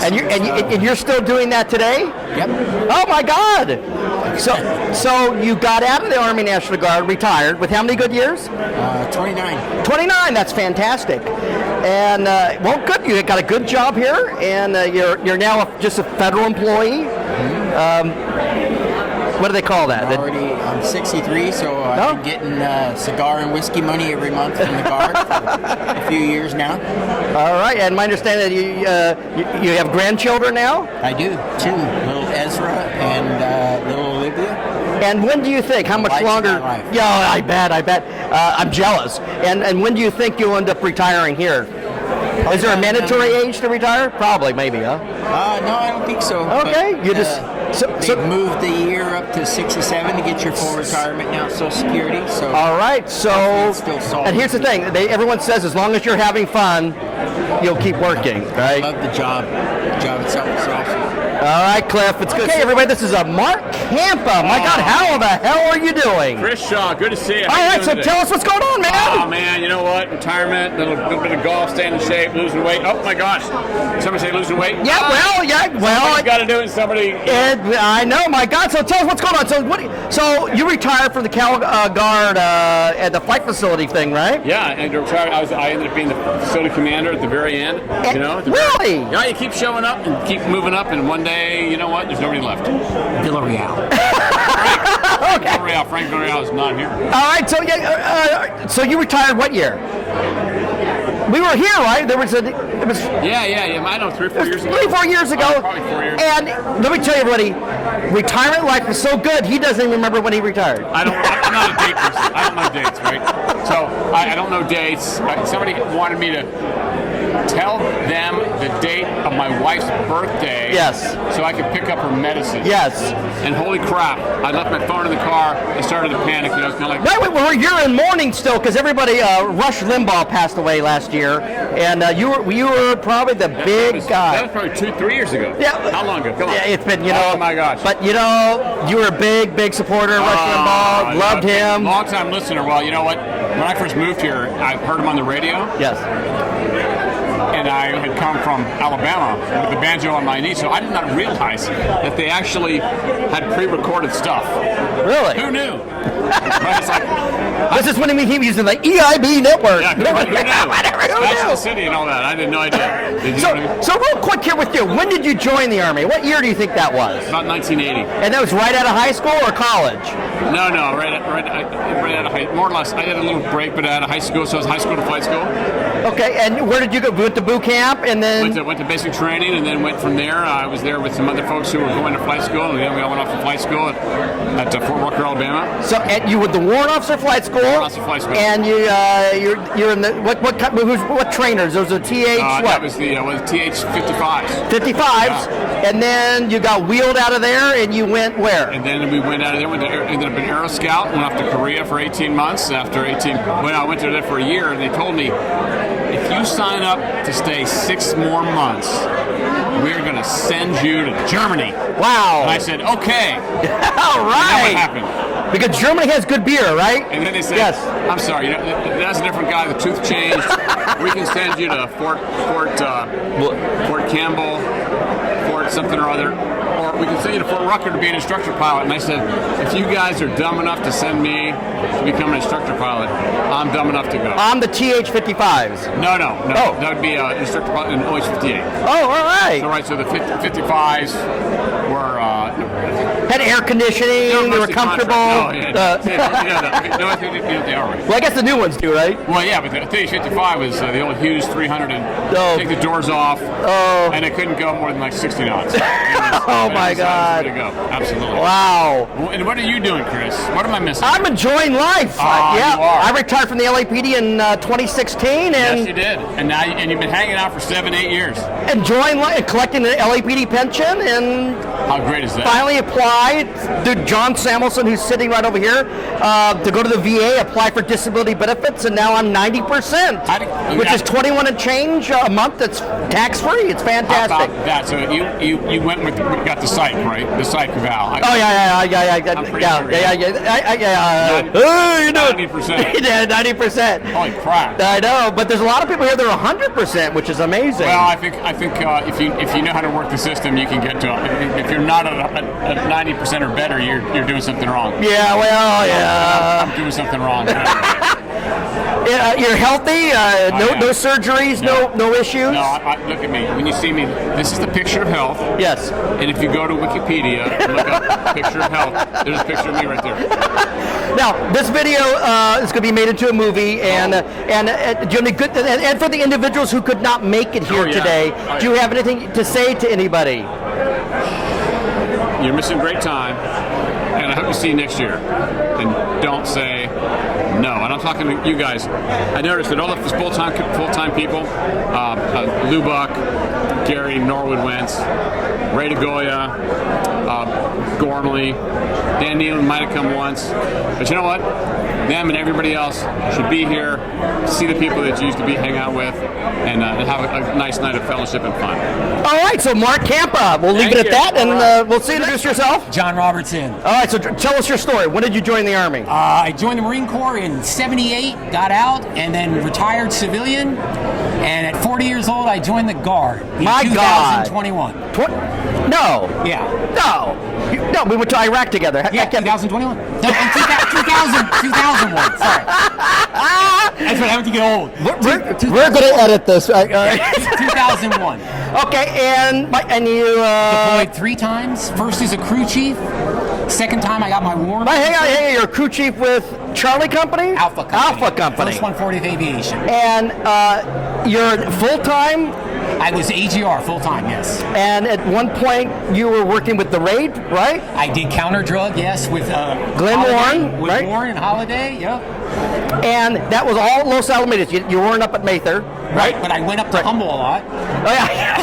And you're still doing that today? Yep. Oh my God! So you got out of the Army National Guard, retired with how many good years? 29. 29. That's fantastic. And well, good. You got a good job here, and you're now just a federal employee. What do they call that? I'm 63, so I've been getting cigar and whiskey money every month from the Guard for a few years now. All right, and my understanding that you have grandchildren now? I do, 2. Little Ezra and little Olivia. And when do you think, how much longer? Yeah, I bet. I'm jealous. And when do you think you'll end up retiring here? Is there a mandatory age to retire? Probably, maybe, huh? No, I don't think so. Okay, but, they moved the year up to 67 to get your full retirement now, Social Security. So all right, so and here's the thing: everyone says as long as you're having fun, you'll keep working, right? I love the job. The job itself is awesome. All right, Cliff, it's good. Okay, everybody, this is Mark Campa. My God, how the hell are you doing? Chris Shaw, good to see you. All right, so tell us what's going on, man. Oh, man, you know what? Retirement, little bit of golf, staying in shape, losing weight. Oh, my gosh. Somebody say losing weight? Yeah, Somebody's got to do it. Somebody. I know, my God. So tell us what's going on. So you retired from the Guard at the flight facility thing, right? Yeah, and I ended up being the facility commander at the very end. Really? Yeah, you keep showing up and keep moving up, and one day, you know what? There's nobody left. Villarreal. Frank Villarreal is not here. All right, so you retired what year? We were here, right? It was. Yeah. I know, 3 or 4 years ago. 3 or 4 years ago. Probably 4 years. And let me tell you, everybody, retirement life was so good. He doesn't even remember when he retired. I'm not a date person. I don't know dates, right? So I don't know dates. Somebody wanted me to tell them the date of my wife's birthday. Yes. So I could pick up her medicine. Yes. And holy crap, I left my phone in the car and started to panic. And I was kind of like, well, you're in mourning still because everybody. Rush Limbaugh passed away last year, and you were probably the big guy. That was probably 2-3 years ago. Yeah. How long ago? Come on. Yeah, it's been Oh my gosh. But you were a big supporter of Rush Limbaugh. Loved him. Long time listener. Well, you know what? When I first moved here, I heard him on the radio. Yes. And I had come from Alabama with the banjo on my knee, so I did not realize that they actually had pre-recorded stuff. Really? Who knew? But it's like, this is when he was using the EIB network. Yeah, who knew? National City and all that. I had no idea. Did you know what I mean? So real quick here with you, when did you join the Army? What year do you think that was? About 1980. And that was right out of high school or college? No, right out of high, more or less. I did a little break, but out of high school, so it was high school to flight school. Okay, and where did you go? Went to boot camp, and then went to basic training, and then went from there. I was there with some other folks who were going to flight school, and then we all went off to flight school at Fort Rucker, Alabama. So, and you were the Warrant Officer Flight School. Warrant Officer Flight School. And you're in the what trainers? Those are TH what? That was the TH 55s. 55s, yeah. And then you got wheeled out of there, and you went where? And then we went out of there. Ended up in Aero Scout. Went off to Korea for 18 months. After 18, I went to there for a year, and they told me, if you sign up to stay 6 more months, we're going to send you to Germany. Wow. And I said, okay. All right. And then what happened? Because Germany has good beer, right? And then they said, yes. I'm sorry, that's a different guy. The tooth changed. We can send you to Fort Campbell, Fort something or other. Or we can send you to Fort Rucker to be an instructor pilot. And I said, if you guys are dumb enough to send me to become an instructor pilot, I'm dumb enough to go. On the TH-55s? No. Oh. That would be an instructor pilot in OH-58. Oh, all right. So the 55s were... had air conditioning, they were comfortable. No, they are right. Well, I guess the new ones do, right? Well, yeah, but the TH-55 was the old Hughes 300 and take the doors off, and it couldn't go more than like 60 knots. Oh my God! To go. Absolutely. Wow. And what are you doing, Chris? What am I missing? I'm enjoying life. Yeah, you are. I retired from the LAPD in 2016, and yes, you did. And you've been hanging out for 7-8 years. Enjoying life, collecting the LAPD pension, and How great is that? Finally applied. Dude, John Samuelson, who's sitting right over here, to go to the VA, apply for disability benefits, and now I'm 90%, which is 21 and change a month. That's tax-free. It's fantastic. How about that? So you went with got the psych, right? The psych Val. Yeah. You know, 90%. Yeah, 90%. Holy crap! I know, but there's a lot of people here that are 100%, which is amazing. Well, I think if you know how to work the system, you can get to. If you're not at 90% or better, you're doing something wrong. Yeah, well, yeah. I'm doing something wrong. You're healthy. No surgeries. No issues. No, look at me. When you see me, this is the picture of health. Yes. And if you go to Wikipedia and look up picture of health, there's a picture of me right there. Now, this video is going to be made into a movie, and do you have any good? And for the individuals who could not make it here today, do you have anything to say to anybody? You're missing a great time, and I hope to see you next year. And don't say no. And I'm talking to you guys. I noticed that all of the full-time people, Lubach, Gary, Norwood Wentz, Ray DeGoya, Gormley, Dan Nealon might have come once. But you know what? Them and everybody else should be here, see the people that you used to hang out with, and have a nice night of fellowship and fun. All right, so Mark Campa, we'll leave it at that, and we'll see. Introduce yourself. John Robertson. All right, so tell us your story. When did you join the Army? I joined the Marine Corps in '78, got out, and then retired civilian. And at 40 years old, I joined the Guard in 2021. No. Yeah. No, we went to Iraq together. Yeah, 2021. No, 2001. Sorry. That's what happens to get old. We're going to edit this. 2001. Okay, and you deployed 3 times. First as a crew chief. Second time I got my warrant. Hang on, you're a crew chief with Charlie Company? Alpha Company. Alpha Company. First 140th Aviation. And you're full-time? I was AGR full-time, yes. And at one point you were working with the Raid, right? I did counter drug, yes, with Glenn Warren, with right? Warren and Holiday, yep. And that was all Los Alamitos. You weren't up at Mather, right? But I went up to Humble a lot. Oh yeah.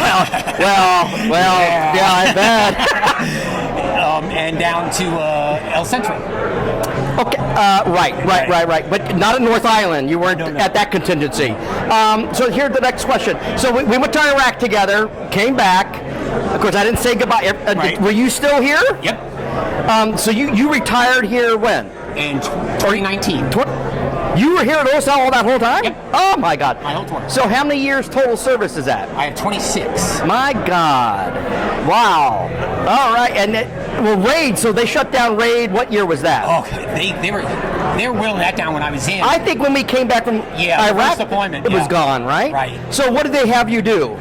Yeah, I bet. And down to El Centro. Okay, right. But not at North Island. You weren't at that contingency. So here's the next question. So we went to Iraq together, came back. Of course, I didn't say goodbye. Were you still here? Yep. So you retired here when? In 2019. You were here at OSAL all that whole time? Yep. Oh my God. My whole tour. So how many years total service is that? I have 26. My God. Wow. All right. And Raid, so they shut down Raid. What year was that? Oh, they were wheeling that down when I was in. I think when we came back from Iraq, first deployment, it was gone, right? Right. So what did they have you do?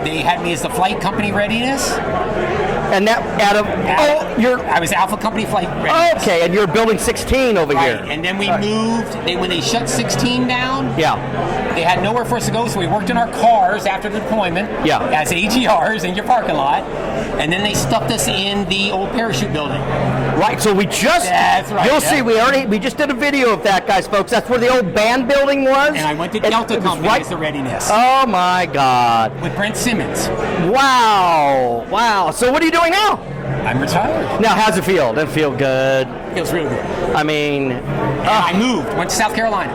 They had me as the flight company readiness. And that I was Alpha Company flight readiness. Okay, and you're building 16 over here. And then we moved. When they shut 16 down, they had nowhere for us to go, so we worked in our cars after the deployment as AGRs in your parking lot. And then they stuffed us in the old parachute building. Right, so we just, that's right. You'll see, we just did a video of that, guys, folks. That's where the old band building was. And I went to Delta Company as the readiness. Oh my God. With Brent Simmons. Wow. So what are you doing now? I'm retired. Now, how's it feel? Does it feel good? Feels really good. I mean... I moved, went to South Carolina.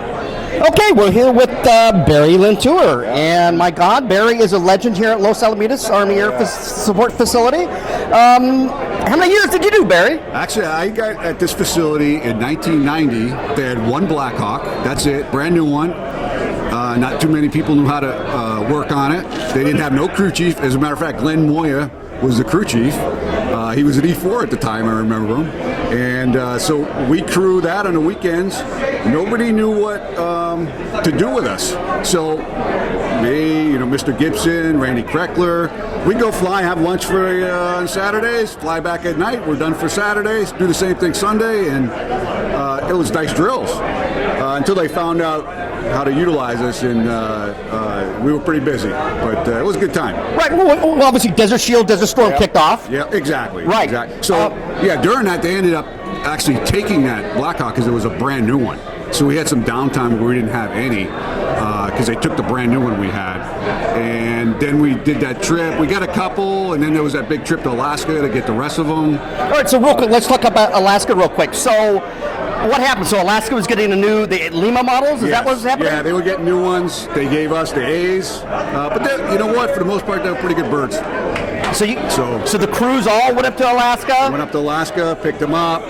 Okay, we're here with Barry Lintour, and my God, Barry is a legend here at Los Alamitos Army Air Support Facility. How many years did you do, Barry? Actually, I got at this facility in 1990. They had one Black Hawk. That's it, brand new one. Not too many people knew how to work on it. They didn't have no crew chief. As a matter of fact, Glenn Moya was the crew chief. He was an E4 at the time, I remember him. And so we crew that on the weekends. Nobody knew what to do with us. So me, Mr. Gibson, Randy Kreckler, we go fly, have lunch for on Saturdays, fly back at night. We're done for Saturdays, do the same thing Sunday, and it was nice drills until they found out how to utilize us, and we were pretty busy, but it was a good time. Right. Well, obviously, Desert Shield, Desert Storm kicked off. Yeah, exactly. Right. Exactly. So, during that, they ended up actually taking that Black Hawk because it was a brand new one. So we had some downtime where we didn't have any because they took the brand new one we had. And then we did that trip. We got a couple, and then there was that big trip to Alaska to get the rest of them. All right, so real quick, let's talk about Alaska real quick. So what happened? So Alaska was getting the Lima models? Is that what was happening? Yeah, they were getting new ones. They gave us the A's. But you know what? For the most part, they were pretty good birds. So the crews all went up to Alaska? Went up to Alaska, picked them up,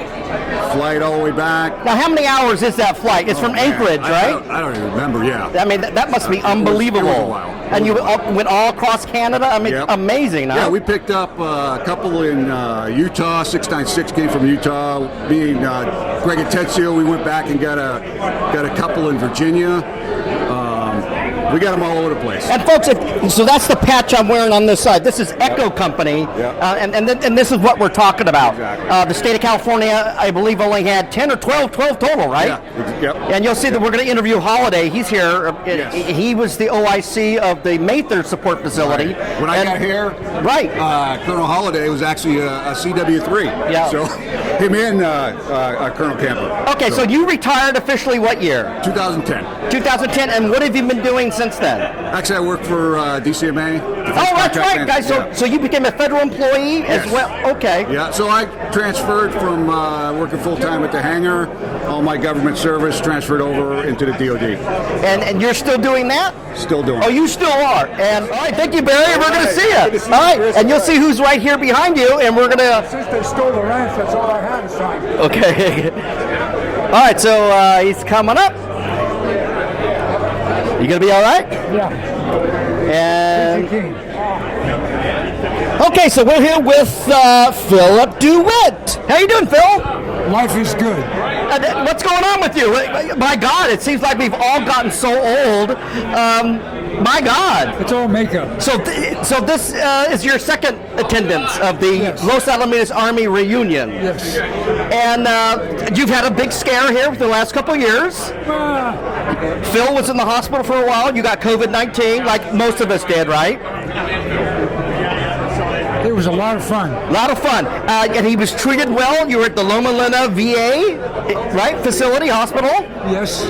flight all the way back. Now, how many hours is that flight? It's from Anchorage, right? I don't even remember, yeah. I mean, that must be unbelievable. It was a while. And you went all across Canada? I mean, amazing, huh? Yeah, we picked up a couple in Utah. 696 came from Utah. Me and Greg and Tetsuo, we went back and got a couple in Virginia. We got them all over the place. And folks, so that's the patch I'm wearing on this side. This is Echo Company, and this is what we're talking about. Exactly. The state of California, I believe, only had 10 or 12 total, right? Yeah. Yep. And you'll see that we're going to interview Holiday. He's here. Yes. He was the OIC of the Mather support facility. Right. When I got here, Colonel Holiday was actually a CW3. Yeah. So him and Colonel Camper. Okay, so you retired officially what year? 2010. 2010, and what have you been doing since then? Actually, I work for DCMA. Oh, that's right, guys. So you became a federal employee as well? Okay. Yeah, so I transferred from working full-time at the hangar, all my government service transferred over into the DOD. And you're still doing that? Still doing it. Oh, you still are. And all right, thank you, Barry. We're going to see you. All right, and you'll see who's right here behind you, and we're going to... Since they stole the ranch, that's all I had this time. Okay. All right, so he's coming up. You going to be all right? Yeah. And... Okay, so we're here with Philip DeWitt. How you doing, Phil? Life is good. What's going on with you? My God, it seems like we've all gotten so old. My God. It's all makeup. So this is your second attendance of the Los Alamitos Army reunion. Yes. And you've had a big scare here for the last couple of years. Phil was in the hospital for a while. You got COVID-19, like most of us did, right? It was a lot of fun. A lot of fun. And he was treated well. You were at the Loma Linda VA, right? Facility, hospital? Yes.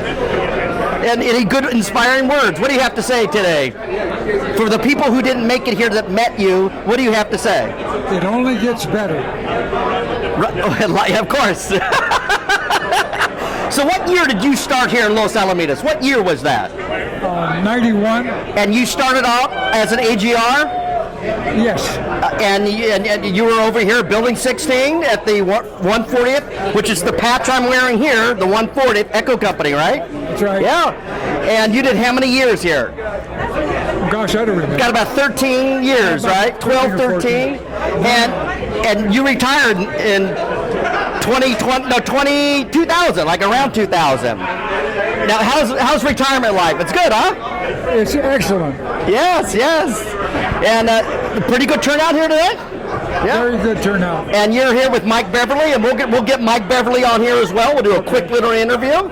And any good inspiring words? What do you have to say today? For the people who didn't make it here that met you, what do you have to say? It only gets better. Of course. So what year did you start here in Los Alamitos? What year was that? 91. And you started out as an AGR? Yes. And you were over here, Building 16 at the 140th, which is the patch I'm wearing here, the 140th Echo Company, right? That's right. Yeah. And you did how many years here? Gosh, I don't remember. Got about 13 years, right? 12, 13. And you retired in 2000, like around 2000. Now, how's retirement life? It's good, huh? It's excellent. Yes. And pretty good turnout here today? Yeah. Very good turnout. And you're here with Mike Beverly, and we'll get Mike Beverly on here as well. We'll do a quick little interview.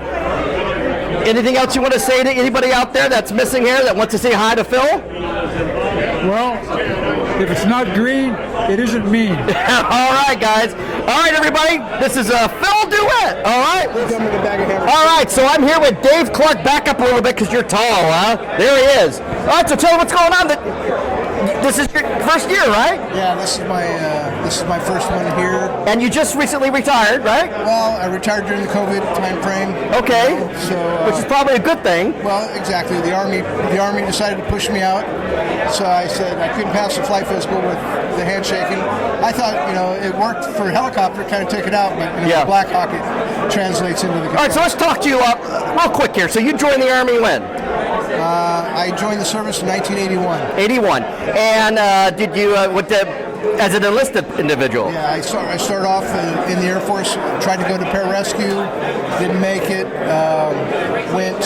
Anything else you want to say to anybody out there that's missing here that wants to say hi to Phil? Well, if it's not green, it isn't mean. All right, guys. All right, everybody. This is Phil DeWitt. All right. All right, so I'm here with Dave Clark. Back up a little bit because you're tall, huh? There he is. All right, so tell me what's going on. This is your first year, right? Yeah, this is my first one here. And you just recently retired, right? Well, I retired during the COVID time frame. Okay. So which is probably a good thing. Well, exactly. The Army decided to push me out. So I said I couldn't pass the flight physical with the handshaking. I thought, it worked for a helicopter, kind of took it out, but the Black Hawk, it translates into the control. All right, so let's talk to you real quick here. So you joined the Army when? I joined the service in 1981. 81. And did you, as an enlisted individual? Yeah, I started off in the Air Force, tried to go to pararescue, didn't make it, went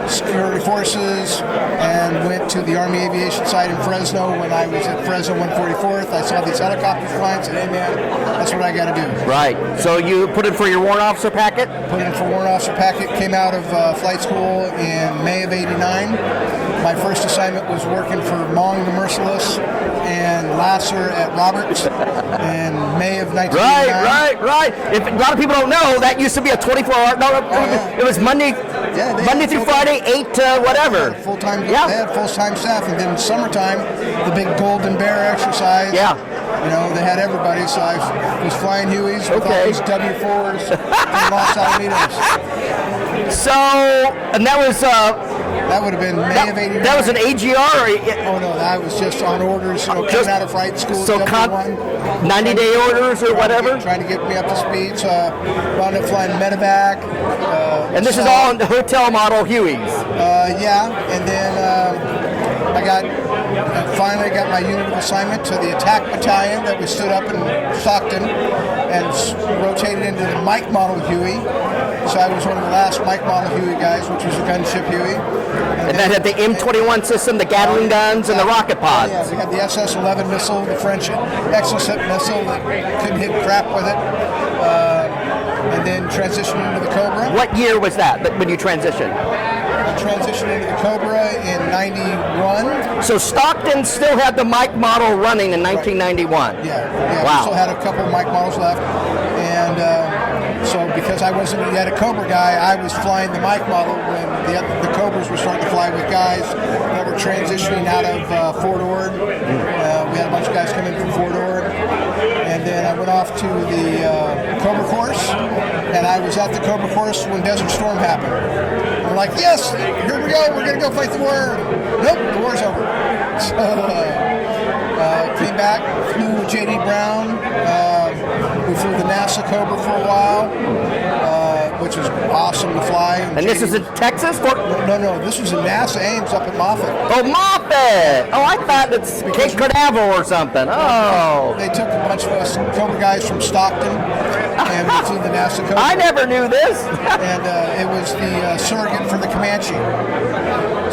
security forces, and went to the Army aviation site in Fresno. When I was at Fresno 144th, I saw these helicopters flying and said, hey man, that's what I got to do. Right. So you put in for your warrant officer packet? Put in for warrant officer packet, came out of flight school in May of '89. My first assignment was working for Mong the Merciless, and Lasser at Roberts in May of 1989. Right. If a lot of people don't know, that used to be a 24-hour. No, it was Monday through Friday, 8 to whatever. Full-time. They had full-time staff, and then in summertime, the big Golden Bear exercise. Yeah. You know, they had everybody, so I was flying Hueys with all these W4s in Los Alamitos. So, and that was... that would have been May of 89. That was an AGR? Oh, no, that was just on orders, coming out of flight school. So, 90-day orders or whatever? Trying to get me up to speed, so I wound up flying medevac. And this is all in the hotel model Hueys? Yeah, and then finally got my unit of assignment to the attack battalion that we stood up in Stockton and rotated into the Mike model Huey. So I was one of the last Mike model Huey guys, which was a gunship Huey. And that had the M21 system, the Gatling guns, and the rocket pods. Yeah, we had the SS-11 missile, the French Exocet missile that couldn't hit crap with it. And then transitioned into the Cobra. What year was that when you transitioned? I transitioned into the Cobra in 91. So Stockton still had the Mike model running in 1991? Yeah. Wow. We still had a couple of Mike models left. And so because I wasn't yet a Cobra guy, I was flying the Mike model when the Cobras were starting to fly with guys that were transitioning out of Fort Ord. We had a bunch of guys come in from Fort Ord. And then I went off to the Cobra course, and I was at the Cobra course when Desert Storm happened. We're like, yes, here we go, we're going to go fight the war. Nope, the war's over. So came back, flew with J.D. Brown. We flew the NASA Cobra for a while, which was awesome to fly. And this is in Texas? No, this was in NASA Ames up at Moffett. Oh, Moffett! Oh, I thought it's Cape Canaveral or something. Oh. They took a bunch of us Cobra guys from Stockton, and we flew the NASA Cobra. I never knew this. And it was the surrogate for the Comanche.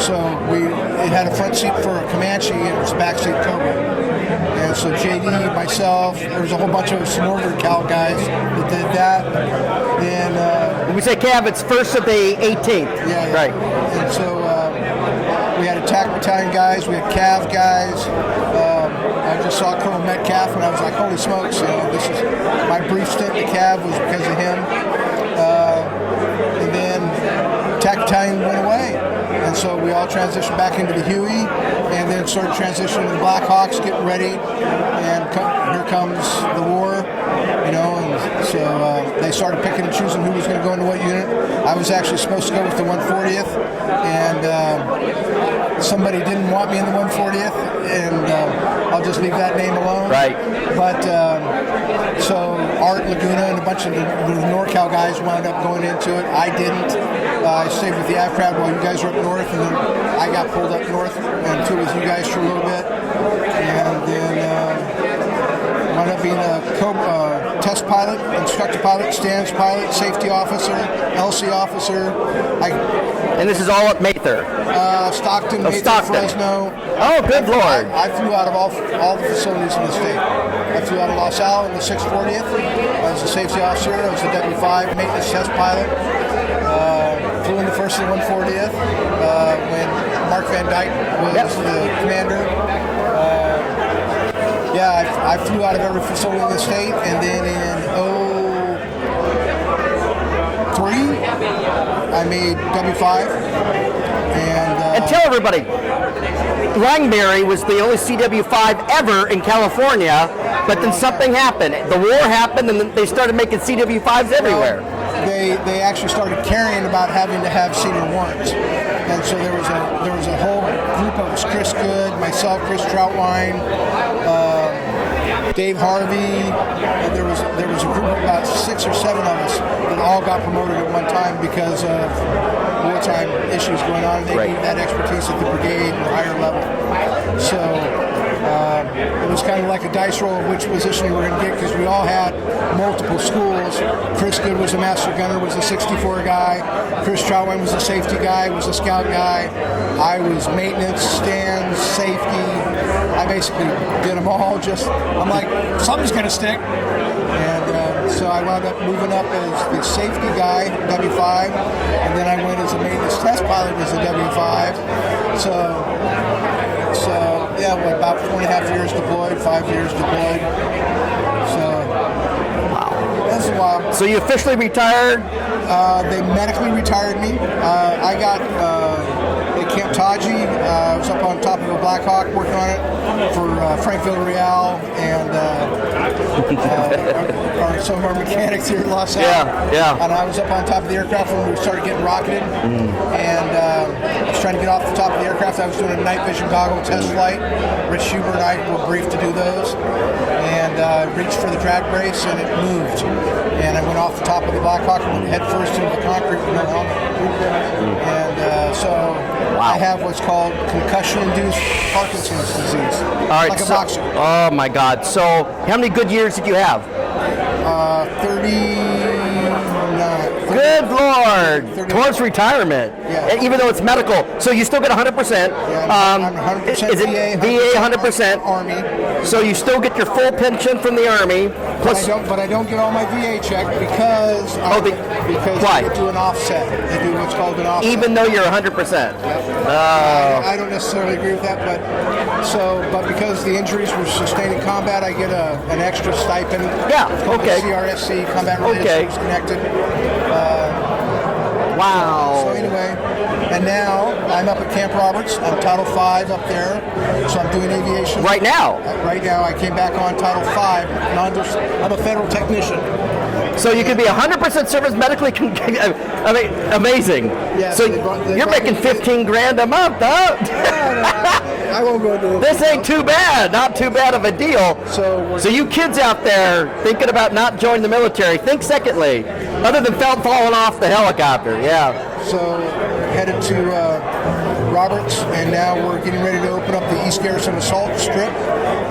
So it had a front seat for a Comanche, and it was a back seat Cobra. And so JD, myself, there was a whole bunch of us Northern Cal guys that did that. And when we say Cav, it's first of the 18th. Yeah. Right. And so we had attack battalion guys, we had Cav guys. I just saw Colonel Metcalf, and I was like, holy smokes! This is my brief stint in Cav was because of him. And then attack battalion went away. And so we all transitioned back into the Huey, and then started transitioning to the Blackhawks, getting ready, and here comes the war, and so they started picking and choosing who was going to go into what unit. I was actually supposed to go with the 140th, and somebody didn't want me in the 140th, and I'll just leave that name alone. Right. But so Art Laguna and a bunch of the NorCal guys wound up going into it. I didn't. I stayed with the AFCRAD while you guys were up north, and then I got pulled up north and flew with you guys for a little bit, and then wound up being a test pilot, instructor pilot, stands pilot, safety officer, LC officer. And this is all at Mather? Stockton, Mather, Stockton. Fresno. Oh, good Lord. I flew out of all the facilities in the state. I flew out of Los Al in the 640th. I was a safety officer. I was a W5 maintenance test pilot. Flew in the first of the 140th when Mark Van Dyke was the commander. I flew out of every facility in the state, and then in 03, I made W5. And tell everybody, Langberry was the only CW5 ever in California, but then something happened. The war happened, and then they started making CW5s everywhere. They actually started caring about having to have senior warrants, and so there was a whole group of us: Chris Good, myself, Chris Troutwine, Dave Harvey. There was a group of about 6 or 7 of us that all got promoted at one time because of wartime issues going on. They needed that expertise at the brigade and higher level. So it was kind of like a dice roll of which position we were going to get, because we all had multiple schools. Chris Good was a master gunner, was a 64 guy. Chris Troutwine was a safety guy, was a scout guy. I was maintenance, stands, safety. I basically did them all. I'm like, something's going to stick. And so I wound up moving up as the safety guy, W5, and then I went as a maintenance test pilot as a W5. So Yeah, well, about 4.5 years deployed, 5 years deployed. So, wow. That's a while. So you officially retired? They medically retired me. I got at Camp Taji. I was up on top of a Black Hawk working on it for Frank Villarreal and some of our mechanics here at Los Angeles. Yeah. And I was up on top of the aircraft when we started getting rocketed. And I was trying to get off the top of the aircraft. I was doing a night vision goggle test flight. Rich Schubert and I were briefed to do those. And reached for the drag brace and it moved. And I went off the top of the Black Hawk and went head first into the concrete with no helmet. And so I have what's called concussion-induced Parkinson's disease. All right, like a boxer. Oh my God! So how many good years did you have? 39. Good Lord! Towards retirement, Yeah. even though it's medical. So you still get 100%. I'm 100% is it VA 100%? Army. So you still get your full pension from the Army. Plus, But I don't get all my VA check because why? they do an offset. They do what's called an offset. Even though you're 100%. I don't necessarily agree with that, but because the injuries were sustained in combat, I get an extra stipend. Yeah. It's called Okay. the CRSC, Combat Related Service Connected. Wow. So anyway, and now I'm up at Camp Roberts. I'm Title V up there, so I'm doing aviation. Right now? Right now, I came back on Title V. I'm a federal technician. So you could be 100% service medically. I mean, amazing. Yeah, so they you're making 15 grand a month, huh? I won't go into it. This ain't too bad. Not too bad of a deal. So you kids out there thinking about not joining the military, think secondly. Other than falling off the helicopter, yeah. So headed to Roberts, and now we're getting ready to open up the East Garrison Assault Strip,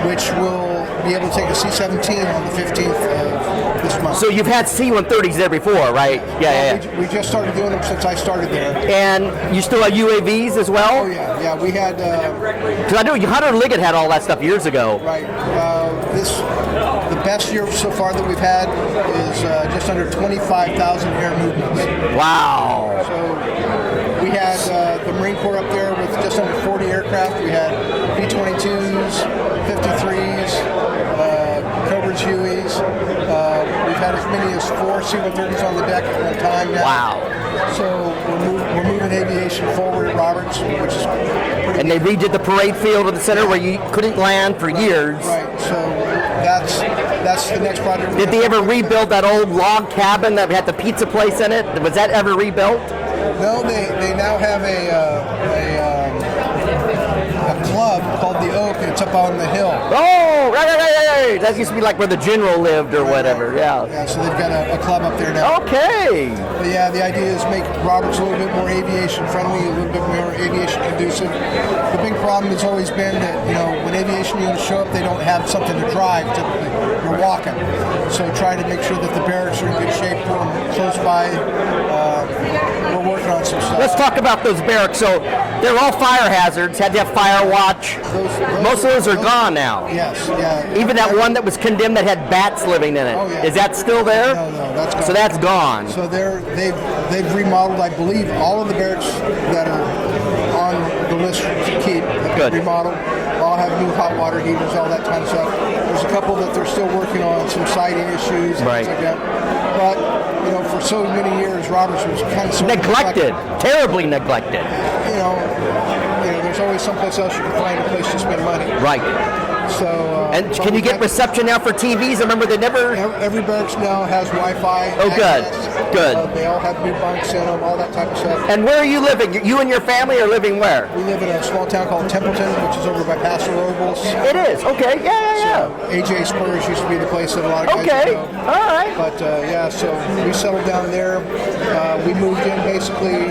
which will be able to take a C-17 on the 15th of this month. So you've had C-130s there before, right? Yeah. We just started doing them since I started there. And you still have UAVs as well? Oh yeah. We had. Because I know Hunter Liggett had all that stuff years ago. Right. The best year so far that we've had is just under 25,000 air movements. Wow. So we had the Marine Corps up there with just under 40 aircraft. We had B-22s, 53s, Cobras, Hueys. We've had as many as 4 C-130s on the deck at one time now. Wow. So we're moving aviation forward at Roberts, which is pretty. And they redid the parade field at the center where you couldn't land for years. Right. So that's the next project. Did they ever rebuild that old log cabin that had the pizza place in it? Was that ever rebuilt? No, they now have a club called the Oak, and it's up on the hill. Oh, right. That used to be like where the general lived or whatever, yeah. Yeah, so they've got a club up there now. Okay. But yeah, the idea is make Roberts a little bit more aviation friendly, a little bit more aviation conducive. The big problem has always been that, when aviation units show up, they don't have something to drive typically. They're walking. So try to make sure that the barracks are in good shape for them close by. We're working on some stuff. Let's talk about those barracks. So they're all fire hazards, had to have fire watch. Most of those are gone now. Yes, yeah. Even that one that was condemned that had bats living in it. Oh, yeah. Is that still there? No, that's gone. So that's gone. So they've remodeled, I believe, all of the barracks that are on the list to keep. Have been remodeled. All have new hot water heaters, all that kind of stuff. There's a couple that they're still working on, some siding issues, and things like that. But for so many years, Roberts was kind of neglected, terribly neglected. There's always someplace else you can find a place to spend money. Right. So. And can you get reception now for TVs? I remember they never. Every barracks now has Wi-Fi. Oh, good. Good. They all have new bunks in them, all that type of stuff. And where are you living? You and your family are living where? We live in a small town called Templeton, which is over by Paso Robles. It is. Okay. Yeah. So AJ Spurs used to be the place that a lot of guys would go. All right. But so we settled down there. We moved in basically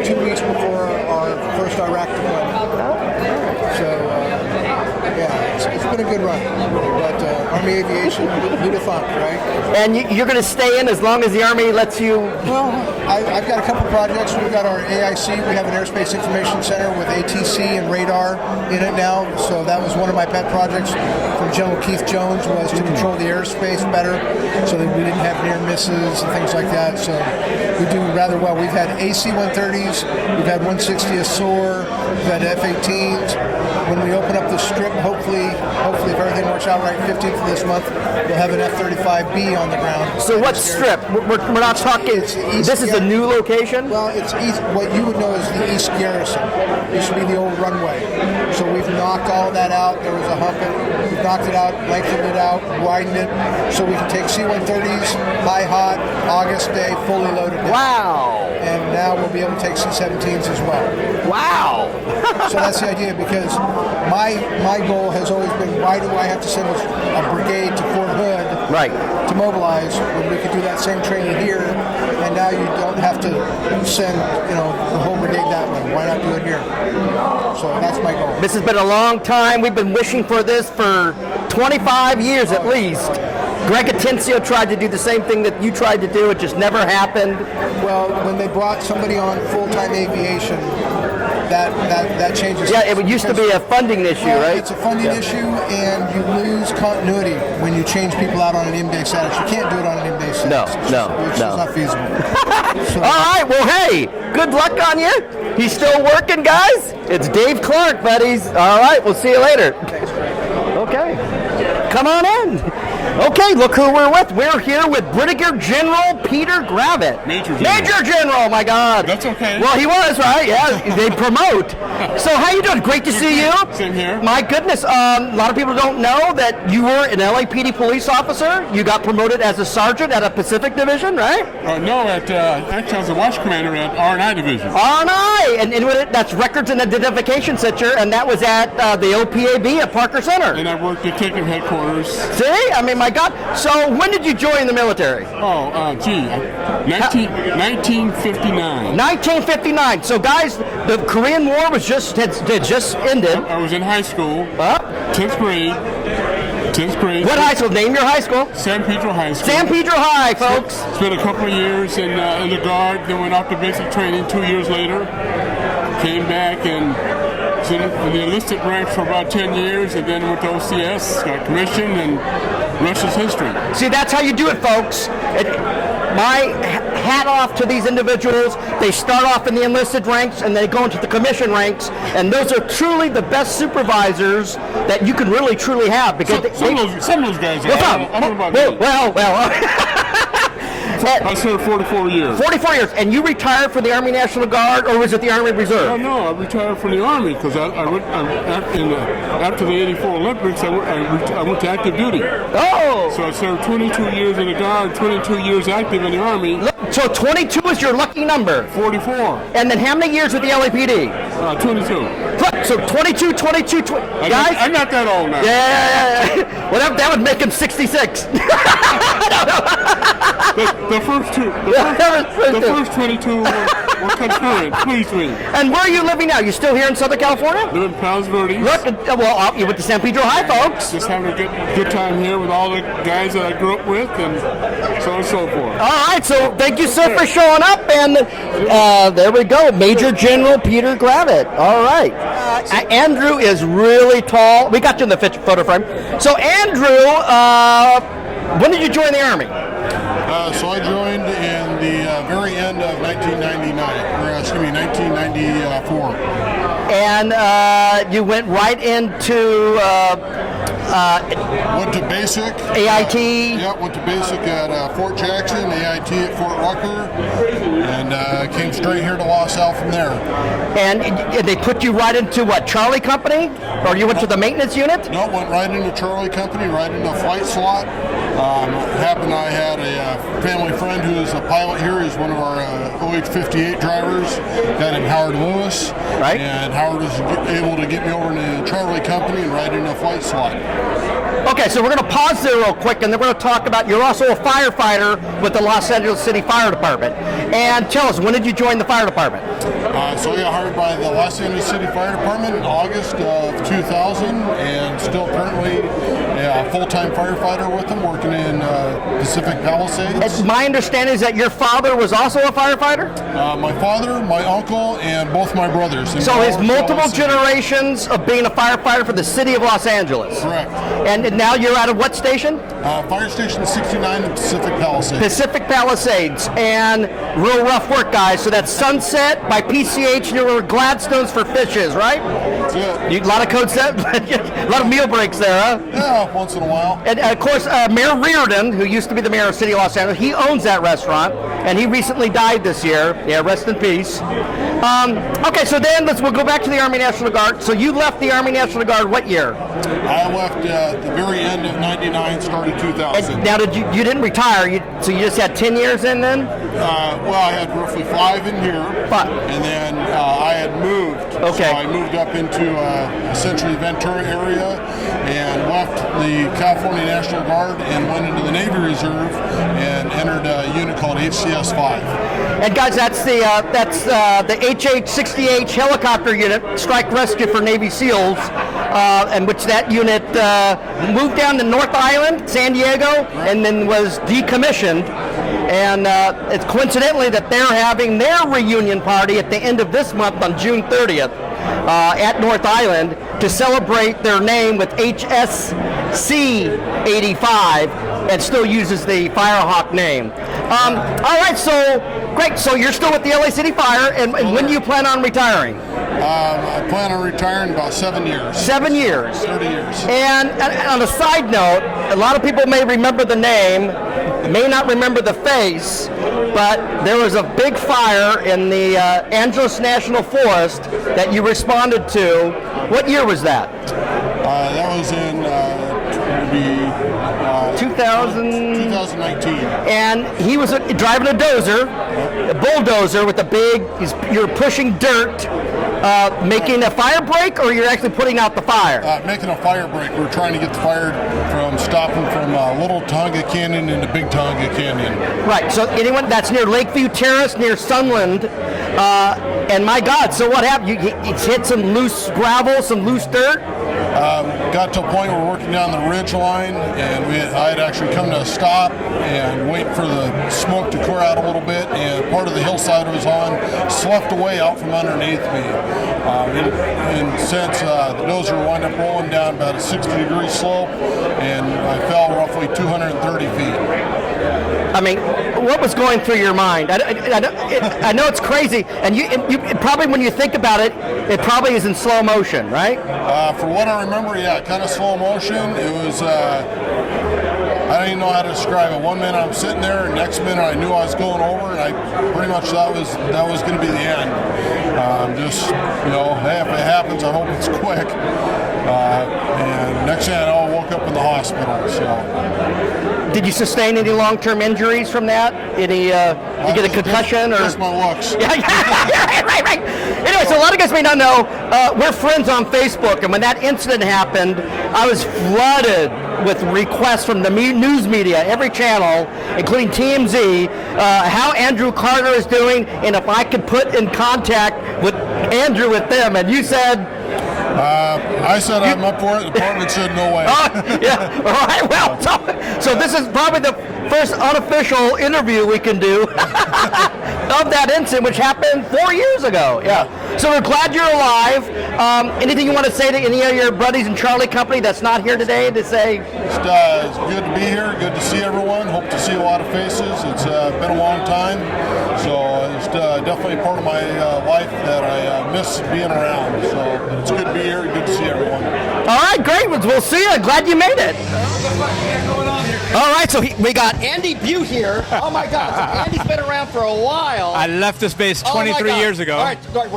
2 weeks before our first Iraq deployment. So it's been a good run. But Army Aviation, who to thunk, right? And you're going to stay in as long as the Army lets you? Well, I've got a couple projects. We've got our AIC. We have an Airspace Information Center with ATC and radar in it now. So that was one of my pet projects from General Keith Jones, was to control the airspace better so that we didn't have near misses and things like that. So we do rather well. We've had AC-130s. We've had 160 SOAR. We've had F-18s. When we open up the strip, hopefully if everything works out right, 15th of this month, we'll have an F-35B on the ground. So what strip? We're not talking, this is a new location? Well, it's east, what you would know as the East Garrison. It used to be the old runway. So we've knocked all that out. There was a hump. We've knocked it out, lengthened it out, widened it, so we can take C-130s, high hot, August day, fully loaded. Wow. And now we'll be able to take C-17s as well. Wow. So that's the idea, because my goal has always been, why do I have to send a brigade to Fort Hood to mobilize when we could do that same training here, and now you don't have to send the whole brigade that way. Why not do it here? So that's my goal. This has been a long time. We've been wishing for this for 25 years at least. Greg Atencio tried to do the same thing that you tried to do. It just never happened. Well, when they brought somebody on full-time aviation, that changes. Yeah, it used to be a funding issue, right? It's a funding issue, and you lose continuity when you change people out on an in-base status. You can't do it on an in-base status. It's just not feasible. All right, well, hey, good luck on you. He's still working, guys. It's Dave Clark, buddies. All right, we'll see you later. Okay, come on in. Okay, look who we're with. We're here with Brigadier General Peter Gravitt. Major General. Major General, my God. That's okay. Well, he was, right? Yeah, they promote. So how you doing? Great to see you. Same here. My goodness, a lot of people don't know that you were an LAPD police officer. You got promoted as a sergeant at a Pacific Division, right? No, actually I was a watch commander at R&I Division. R&I, and that's Records and Identification Center, and that was at the OPAB at Parker Center. And I worked at Detective Headquarters. See? I mean, my God. So when did you join the military? 1959. 1959. So, guys, the Korean War was had just ended. I was in high school. 10th grade. 10th grade. What high school? Name your high school. San Pedro High School. San Pedro High, folks. Spent a couple of years in the Guard, then went off to basic training 2 years later. Came back and was in the enlisted ranks for about 10 years, and then went to OCS, got commissioned, and Russia's history. See, that's how you do it, folks. My hat off to these individuals. They start off in the enlisted ranks and they go into the commission ranks, and those are truly the best supervisors that you can really truly have. Because some of those guys are. I don't know about I served 44 years. 44 years, and you retired from the Army National Guard, or was it the Army Reserve? No, I retired from the Army because after the '84 Olympics, I went to active duty. Oh! So I served 22 years in the Guard, 22 years active in the Army. So 22 is your lucky number. 44. And then how many years with the LAPD? 22. So 22, guys? I'm not that old now. Yeah. Well, that would make him 66. The first 22 were concurrent. Please me. And where are you living now? You still here in Southern California? Live in Palos Verdes. Well, you went to San Pedro High, folks. Just having a good time here with all the guys that I grew up with, and so on and so forth. All right, so thank you, sir, for showing up. And there we go, Major General Peter Gravitt. All right. Andrew is really tall. We got you in the photo frame. So, Andrew, when did you join the Army? So I joined in the very end of 1994. And you went right into went to basic. AIT. Went to basic at Fort Jackson, AIT at Fort Rucker, and came straight here to LaAASF from there. And they put you right into what, Charlie Company? Or you went to the maintenance unit? No, went right into Charlie Company, right into flight slot. Happened I had a family friend who is a pilot here. He's one of our OH-58 drivers, a guy named Howard Lewis. Right. And Howard was able to get me over to Charlie Company and right into a flight slot. Okay, so we're going to pause there real quick, and then we're going to talk about, you're also a firefighter with the Los Angeles City Fire Department. And tell us, when did you join the fire department? So I got hired by the Los Angeles City Fire Department in August of 2000, and still currently a full-time firefighter with them, working in Pacific Palisades. My understanding is that your father was also a firefighter? My father, my uncle, and both my brothers. So his multiple generations of being a firefighter for the city of Los Angeles. Correct. And now you're out of what station? Fire Station 69 in Pacific Palisades. Pacific Palisades. And real rough work, guys. So that's Sunset by PCH, and there were Gladstones for fishes, right? That's it. A lot of code set, a lot of meal breaks there, huh? Yeah, once in a while. And of course, Mayor Reardon, who used to be the mayor of the city of Los Angeles, he owns that restaurant, and he recently died this year. Yeah, rest in peace. Okay, so then we'll go back to the Army National Guard. So you left the Army National Guard what year? I left at the very end of '99, started 2000. And now you didn't retire, so you just had 10 years in then? Well, I had roughly 5 in here, and then I had moved. Okay. So I moved up into essentially Ventura area and left the California National Guard and went into the Navy Reserve and entered a unit called HCS 5. And guys, that's the HH-60H helicopter unit, strike rescue for Navy SEALs, in which that unit moved down to North Island, San Diego, and then was decommissioned. And it's coincidentally that they're having their reunion party at the end of this month on June 30th at North Island to celebrate their name with HSC-85 and still uses the Firehawk name. All right, so great. So you're still with the LA City Fire, and when do you plan on retiring? I plan on retiring in about 7 years. 7 years. 30 years. And on a side note, a lot of people may remember the name, may not remember the face, but there was a big fire in the Angeles National Forest that you responded to. What year was that? That was in 2019. And he was driving a dozer, a bulldozer with a big, you're pushing dirt, making a fire break, or you're actually putting out the fire? Making a fire break. We're trying to get the fire from stopping from Little Tonga Canyon into Big Tonga Canyon. Right, so anyone that's near Lakeview Terrace, near Sunland, and my God, so what happened? You hit some loose gravel, some loose dirt? Got to a point where we're working down the ridge line, and I had actually come to a stop and wait for the smoke to clear out a little bit, and part of the hillside I was on sloughed away out from underneath me. And since the dozer wound up rolling down about a 60-degree slope, and I fell roughly 230 feet. I mean, what was going through your mind? I know it's crazy, and you probably, when you think about it, it probably is in slow motion, right? For what I remember, yeah, kind of slow motion. It was, I don't even know how to describe it. One minute I'm sitting there, and next minute I knew I was going over, and I pretty much thought that was going to be the end. Just, hey, if it happens, I hope it's quick. And next thing I know, I woke up in the hospital. So. Did you sustain any long-term injuries from that? Any, you get a concussion or? Just my looks. Yeah, right. Anyway, so a lot of guys may not know, we're friends on Facebook, and when that incident happened, I was flooded with requests from the news media, every channel, including TMZ, how Andrew Carter is doing, and if I could put in contact with Andrew with them, and you said, I said I'm up for it. The department said no way. Yeah. All right. Well, so this is probably the first unofficial interview we can do of that incident, which happened 4 years ago. Yeah. So we're glad you're alive. Anything you want to say to any of your buddies in Charlie Company that's not here today to say? It's good to be here. Good to see everyone. Hope to see a lot of faces. It's been a long time. So it's definitely part of my life that I miss being around. So it's good to be here. Good to see everyone. All right, great. We'll see you. Glad you made it. All right, so we got Andy Butte here. Oh my God, so Andy's been around for a while. I left this base 23 years ago. All right, we're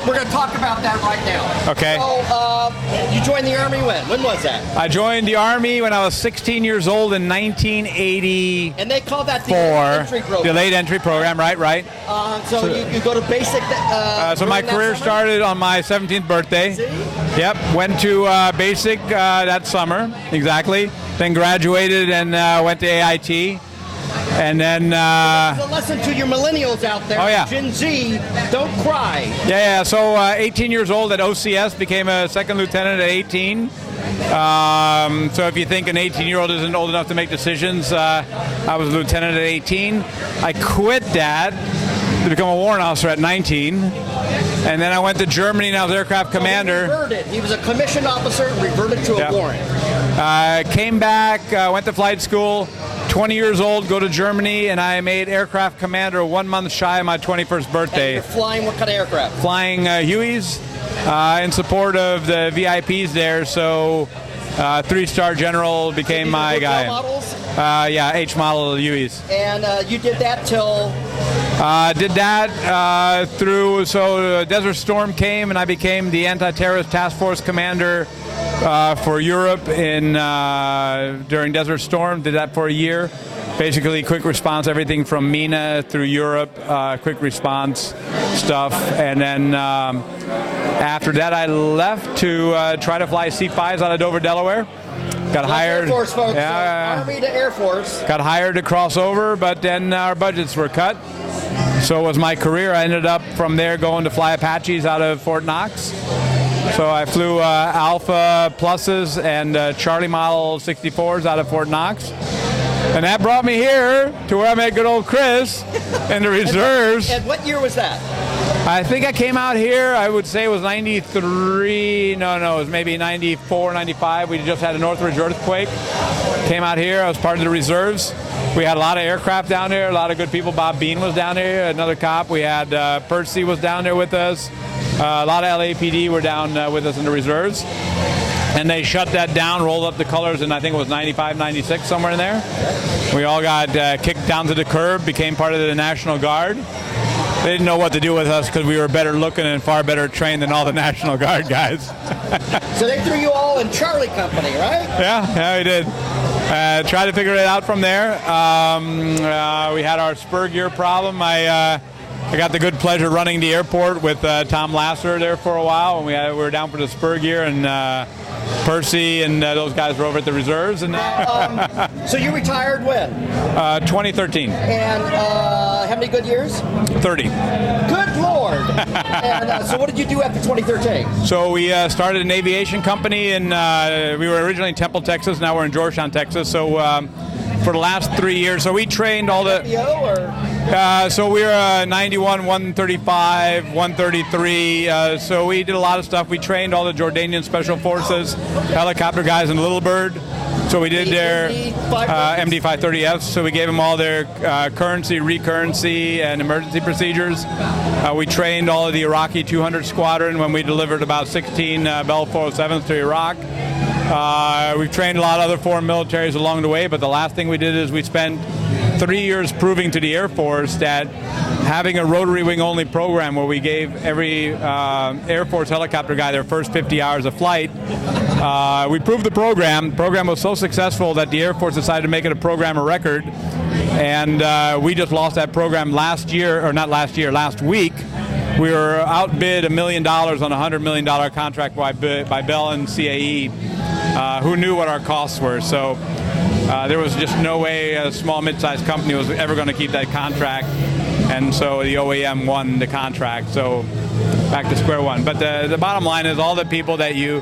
going to talk about that right now. Okay. So you joined the Army when? When was that? I joined the Army when I was 16 years old in 1980. And they call that the entry program. The late entry program, right. So you go to basic. So my career started on my 17th birthday. See? Yep, went to basic that summer, exactly. Then graduated and went to AIT. And then It's a lesson to your millennials out there. Oh, yeah. Gen Z, don't cry. yeah. So 18 years old at OCS, became a second lieutenant at 18. So if you think an 18-year-old isn't old enough to make decisions, I was a lieutenant at 18. I quit that to become a warrant officer at 19. And then I went to Germany and I was aircraft commander. He reverted. He was a commissioned officer and reverted to a warrant. Came back, went to flight school, 20 years old, go to Germany, and I made aircraft commander 1 month shy of my 21st birthday. And you're flying what kind of aircraft? Flying Hueys in support of the VIPs there, so 3-star general became my guy. Models? Yeah, H model Hueys. And you did that till? Did that through, so Desert Storm came and I became the anti-terrorist task force commander for Europe during Desert Storm. Did that for a year. Basically quick response, everything from MENA through Europe, quick response stuff. And then after that I left to try to fly C-5s out of Dover, Delaware. Got hired. Air Force, folks. Yeah, Army to Air Force. Got hired to cross over, but then our budgets were cut. So was my career. I ended up from there going to fly Apaches out of Fort Knox. So I flew Alpha Pluses and Charlie Model 64s out of Fort Knox. And that brought me here to where I met good old Chris in the reserves. And what year was that? I think I came out here, I would say it was 93, no, it was maybe 94, 95. We just had a Northridge earthquake. Came out here, I was part of the reserves. We had a lot of aircraft down there, a lot of good people. Bob Bean was down there, another cop. We had Percy was down there with us. A lot of LAPD were down with us in the reserves. And they shut that down, rolled up the colors, and I think it was 95, 96, somewhere in there. We all got kicked down to the curb, became part of the National Guard. They didn't know what to do with us because we were better looking and far better trained than all the National Guard guys. So they threw you all in Charlie Company, right? Yeah, we did. Tried to figure it out from there. We had our spur gear problem. I got the good pleasure running the airport with Tom Lasser there for a while, and we were down for the spur gear, and Percy and those guys were over at the reserves. And so you retired when? 2013. And how many good years? 30. Good Lord! And so what did you do after 2013? So we started an aviation company, and we were originally in Temple, Texas. Now we're in Georgetown, Texas. So for the last 3 years, so we trained all the... so we were 91, 135, 133. So we did a lot of stuff. We trained all the Jordanian Special Forces, helicopter guys in Little Bird. So we did their MD-530Fs. So we gave them all their currency, recurrency, and emergency procedures. We trained all of the Iraqi 200 Squadron when we delivered about 16 Bell 407s to Iraq. We've trained a lot of other foreign militaries along the way, but the last thing we did is we spent 3 years proving to the Air Force that having a rotary wing only program where we gave every Air Force helicopter guy their first 50 hours of flight, we proved the program. The program was so successful that the Air Force decided to make it a program of record, and we just lost that program last year, or not last year, last week. We were outbid $1 million on a $100 million contract by Bell and CAE, who knew what our costs were. So there was just no way a small mid-sized company was ever going to keep that contract, and so the OEM won the contract. So back to square one. But the bottom line is all the people that you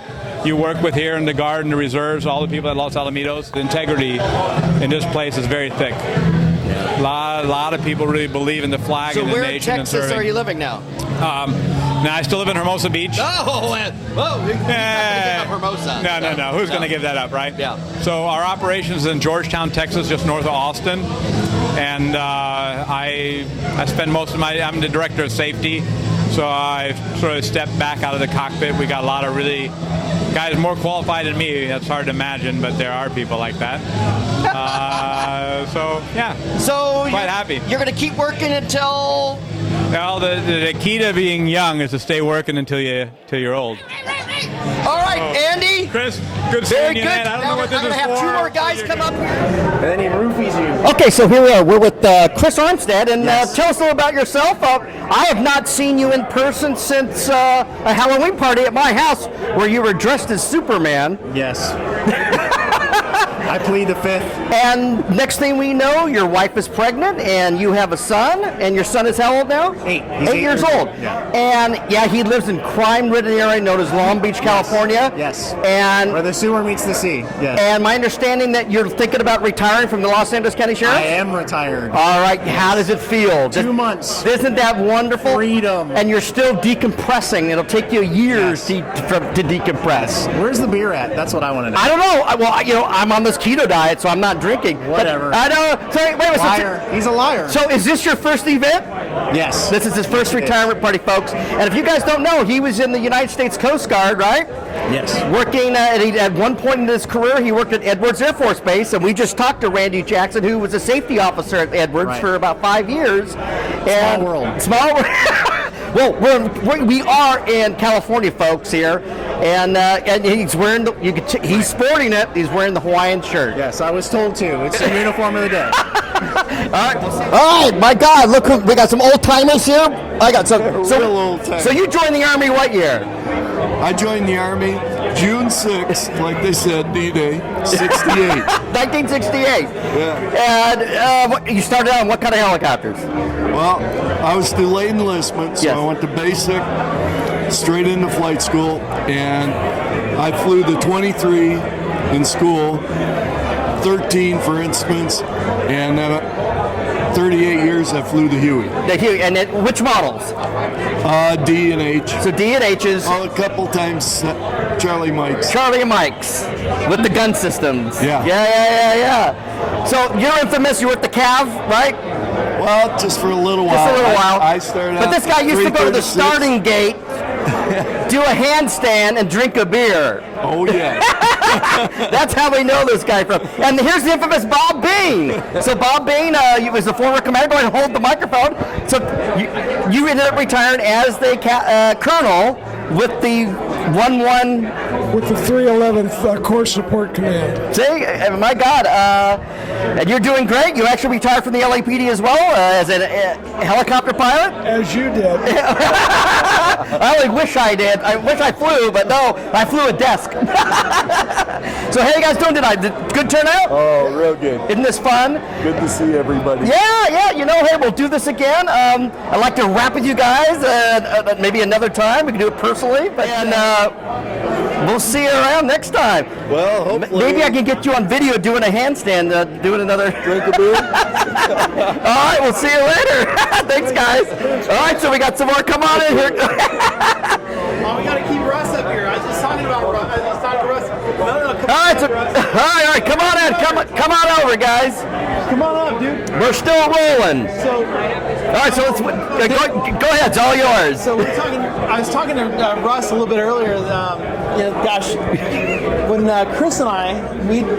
work with here in the Guard and the reserves, all the people at Los Alamitos, the integrity in this place is very thick. A lot of people really believe in the flag and the nation. So where in Texas are you living now? Now I still live in Hermosa Beach. Oh, you give up Hermosa. No. Who's going to give that up, right? Yeah. So our operations is in Georgetown, Texas, just north of Austin. And I spend most of I'm the director of safety. So I sort of stepped back out of the cockpit. We got a lot of really guys more qualified than me. That's hard to imagine, but there are people like that. So yeah. So quite happy. You're going to keep working until. Well, the key to being young is to stay working until you're old. All right, Andy. Chris, good seeing you, man. I don't know what this is for. I'm going to have 2 more guys come up here. And then he roofies you. Okay, so here we are. We're with Chris Armstead, and tell us a little about yourself. I have not seen you in person since a Halloween party at my house where you were dressed as Superman. Yes. I plead the fifth. And next thing we know, your wife is pregnant, and you have a son, and your son is how old now? 8. He's 8 years old. Yeah. And yeah, he lives in crime-ridden area known as Long Beach, California. Yes. And where the sewer meets the sea. Yes. And my understanding that you're thinking about retiring from the Los Angeles County Sheriff? I am retired. All right. How does it feel? 2 months. Isn't that wonderful? Freedom. And you're still decompressing. It'll take you years to decompress. Where's the beer at? That's what I want to know. I don't know. Well, you know, I'm on this keto diet, so I'm not drinking. Whatever. I know. So, wait a minute. Liar. He's a liar. So is this your first event? Yes. This is his first retirement party, folks. And if you guys don't know, he was in the United States Coast Guard, right? Yes. Working at one point in his career, he worked at Edwards Air Force Base, and we just talked to Randy Jackson, who was a safety officer at Edwards for about 5 years. Small world. Small world. Well, we are in California, folks, here, and he's wearing he's sporting it. He's wearing the Hawaiian shirt. Yes, I was told to. It's the uniform of the day. All right, my God, look, we got some old timers here. I got some. Real old timers. So you joined the Army what year? I joined the Army June 6th, like they said, D-Day, 68. 1968. Yeah. And you started out on what kind of helicopters? Well, I was delayed enlistment, so I went to basic, straight into flight school, and I flew the 23 in school, 13 for instruments, and then 38 years I flew the Huey. The Huey, and then which models? D and H. So D and H's. Oh, a couple times Charlie Mikes. Charlie and Mikes with the gun systems. Yeah. Yeah. So you're infamous. You were at the Cav, right? Well, just for a little while. Just a little while. I started out. But this guy used to go to the 336. starting gate, do a handstand, and drink a beer. Oh yeah. That's how we know this guy from. And here's the infamous Bob Bean. So Bob Bean, he was a former commander. Go ahead and hold the microphone. So you ended up retiring as the colonel with the 1-1. With the 311th Corps Support Command. See, my God, and you're doing great. You actually retired from the LAPD as well as a helicopter pilot. As you did. I only wish I did. I wish I flew, but no, I flew a desk. So how you guys doing tonight? Good turnout? Oh, real good. Isn't this fun? Good to see everybody. Yeah. You know, hey, we'll do this again. I'd like to rap with you guys maybe another time. We can do it personally, and we'll see you around next time. Well, hopefully. Maybe I can get you on video doing a handstand, doing another. Drink a beer. All right, we'll see you later. Thanks, guys. All right, so we got some more. Come on in here. Oh, we gotta keep Russ up here. I was just talking about Russ. I was just talking to Russ. No, come all right, come on in. Come on over, guys. Come on up, dude. We're still rolling. So, all right, so let's go ahead. It's all yours. So I was talking to Russ a little bit earlier. Gosh, when Chris and I,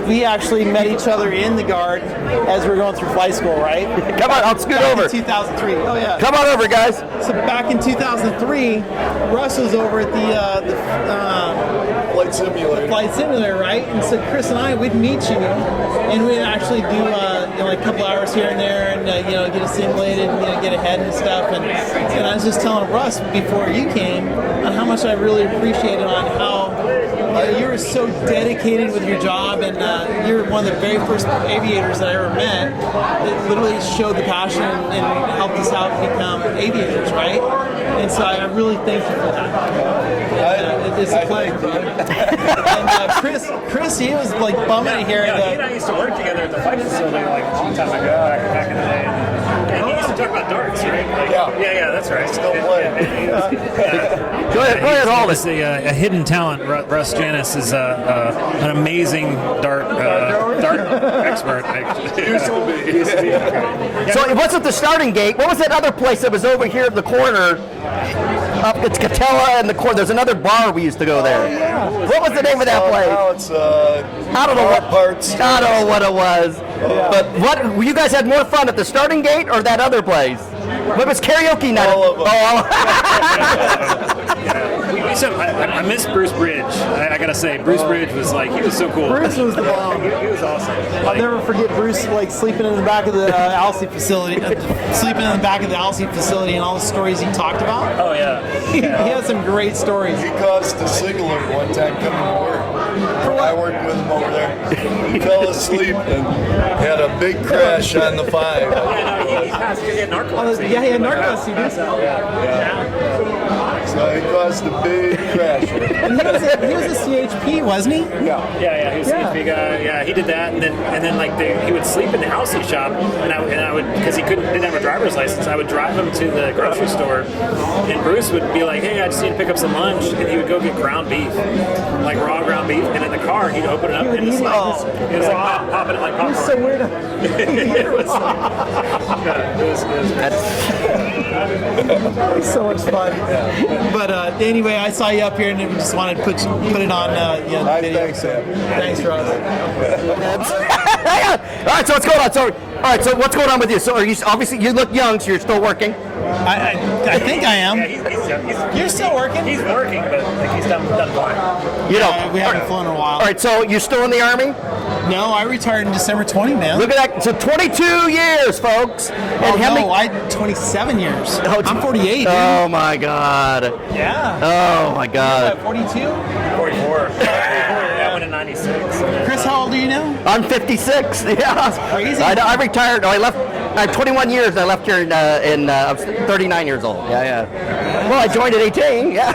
we actually met each other in the Guard as we were going through flight school, right? Come on, I'll scoot over. In 2003. Oh yeah. Come on over, guys. So back in 2003, Russ was over at the flight simulator. The flight simulator, right? And so Chris and I, we'd meet you, and we'd actually do like a couple hours here and there, and get it simulated, and get ahead and stuff. And I was just telling Russ before you came on how much I really appreciated on how you were so dedicated with your job, and you're one of the very first aviators that I ever met that literally showed the passion and helped us out become aviators, right? And so I really thank you for that. It's a pleasure. And Chris, he was like bumming to hear that. He and I used to work together at the flight facility like a long time ago, back in the day. And he used to talk about darts, right? Like, yeah, that's right. Still playing. Go ahead, hold it. A hidden talent. Russ Janis is an amazing dart expert. Used to be. So it wasn't the starting gate. What was that other place that was over here in the corner? It's Catella and the corner. There's another bar we used to go there. What was the name of that place? Now it's I don't know what parts. I don't know what it was. But what you guys had more fun at the starting gate or that other place? What was karaoke night? All of them. I miss Bruce Bridge. I gotta say, Bruce Bridge was he was so cool. Bruce was the bomb. He was awesome. I'll never forget Bruce sleeping in the back of the ALC facility, sleeping in the back of the ALC facility, and all the stories he talked about. Oh yeah. He had some great stories. He caused a signal one time coming to work. I worked with him over there. He fell asleep and had a big crash on the 5. Yeah, no, he passed because he had narcolepsy. Yeah, he had narcolepsy, dude. So he caused a big crash. And he was a CHP, wasn't he? Yeah. Yeah, he was a CHP guy. Yeah, he did that, and then like he would sleep in the house he shop, and I would, because he didn't have a driver's license, I would drive him to the grocery store, and Bruce would be like, hey, I just need to pick up some lunch, and he would go get ground beef, like raw ground beef, and in the car he'd open it up and it was like popping it like popcorn. He's so weird. It was It's so much fun. But anyway, I saw you up here and we just wanted to put it on video. Thanks, Sam. Thanks, Ross. All right, so what's going on? So what's going on with you? So are you obviously you look young, so you're still working? I think I am. Yeah, You're still working? He's working, but like he's done fine. You know, we haven't flown in a while. All right, so you're still in the Army? No, I retired in December 20, man. Look at that. So 22 years, folks. And I 27 years. I'm 48, dude. Oh, my God. Yeah. Oh, my God. 42? 44. That went in 96. Chris, how old are you now? I'm 56. Yeah. That's crazy. I retired. I left. I had 21 years. I left here I was 39 years old. Yeah. Well, I joined at 18. Yeah.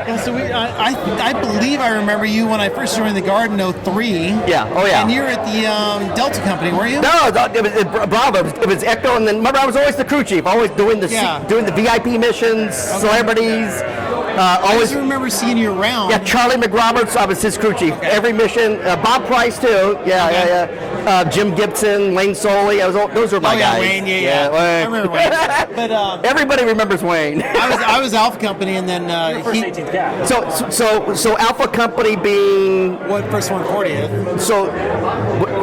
Yeah, so I believe I remember you when I first joined the Guard in 03. Yeah. Oh, yeah. And you were at the Delta Company, were you? No, it was Bravo. It was Echo, and then remember I was always the crew chief, always doing the VIP missions, celebrities. I always remember seeing you around. Yeah, Charlie McRoberts, I was his crew chief. Every mission. Bob Price too. Yeah. Jim Gibson, Wayne Soley. Those were my guys. Wayne. Yeah. Wayne. I remember Wayne. But everybody remembers Wayne. I was Alpha Company, and then first 18th cap. So Alpha Company being what first 140th? So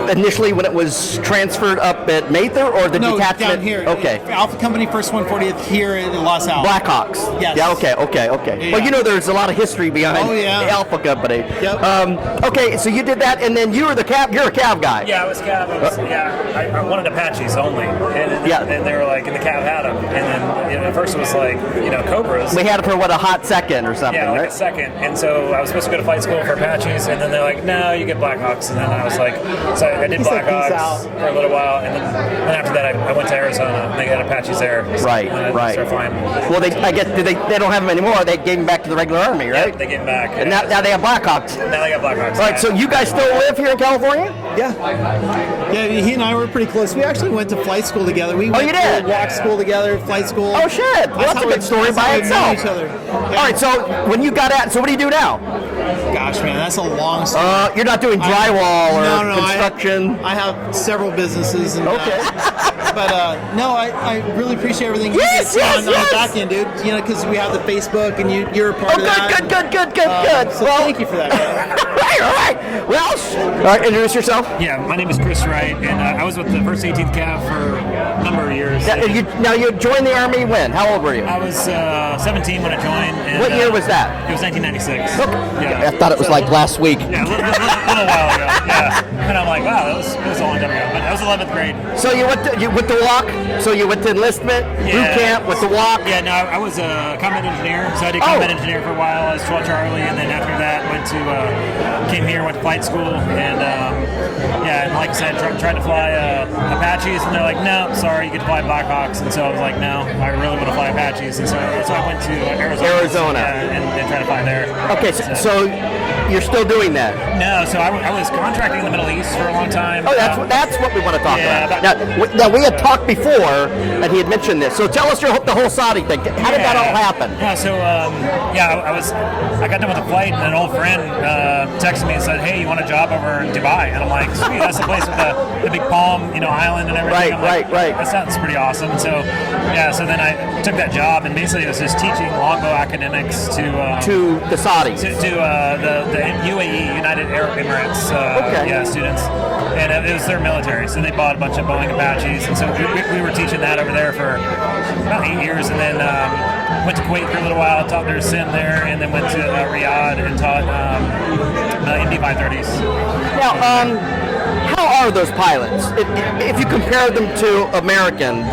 initially when it was transferred up at Mather or the detachment down here. Okay. Alpha Company first 140th here in Los Alamos. Blackhawks. Yes. Yeah. Okay. Yeah. Well, you know there's a lot of history behind the Alpha Company. Yep. Okay, so you did that, and then you were the Cav. You're a Cav guy. Yeah, I was Cav. I wanted Apaches only, and they were like, and the Cav had them, and then at first it was like Cobras. We had it for a hot second or something, like right? a second, and so I was supposed to go to flight school for Apaches, and then they're like, no, you get Blackhawks, and then I was like, so I did Blackhawks for a little while, and then after that I went to Arizona, and they had Apaches there. So right. Started flying. Well, I guess they don't have them anymore. They gave them back to the regular Army, right? Yeah, they gave them back. And now they have Blackhawks. Now they got Blackhawks. All right, so you guys still live here in California? Yeah, he and I were pretty close. We actually went to flight school together. We went to walk school together, flight school. Oh, shit. Well, that's a good story by itself. Each other. Yeah. All right, so when you got out, so what do you do now? Gosh, man, that's a long story. You're not doing drywall or construction? I have several businesses. And, but I really appreciate everything you did on the back end, dude. Because we have the Facebook and you're a part of that. Good. So thank you for that, man. All right. Well, all right, introduce yourself. Yeah, my name is Chris Wright, and I was with the first 18th Cav for a number of years. Now you joined the Army when? How old were you? I was 17 when I joined. And, what year was that? It was 1996. Yeah. I thought it was like last week. Yeah, a little while ago. Yeah, and I'm like, wow, that was a long time ago. But I was 11th grade. So you went to walk. So you went to enlistment, boot camp, with the walk. Yeah, no, I was a combat engineer. So I did combat engineer for a while. I was 12 Charlie, and then after that came here, went to flight school, and and like I said, tried to fly Apaches, and they're like, no, sorry, you get to fly Blackhawks, and so I was like, no, I really want to fly Apaches, and so I went to Arizona. And tried to fly there. Okay, so you're still doing that? No, so I was contracting in the Middle East for a long time. Oh, that's what we want to talk about. Now, we had talked before, and he had mentioned this. So tell us the whole Saudi thing. How did that all happen? Yeah, so I got done with the flight, and an old friend texted me and said, "Hey, you want a job over in Dubai?" And I'm like, "Sweet, that's the place with the big palm, island and everything." Right. That sounds pretty awesome. And so then I took that job, and basically it was just teaching longbow academics to the Saudis, to the UAE, United Arab Emirates, students, and it was their military. So they bought a bunch of Boeing Apaches, and so we were teaching that over there for about 8 years, and then went to Kuwait for a little while, taught their sim there, and then went to Riyadh and taught MD-530s. Now, how are those pilots? If you compare them to Americans,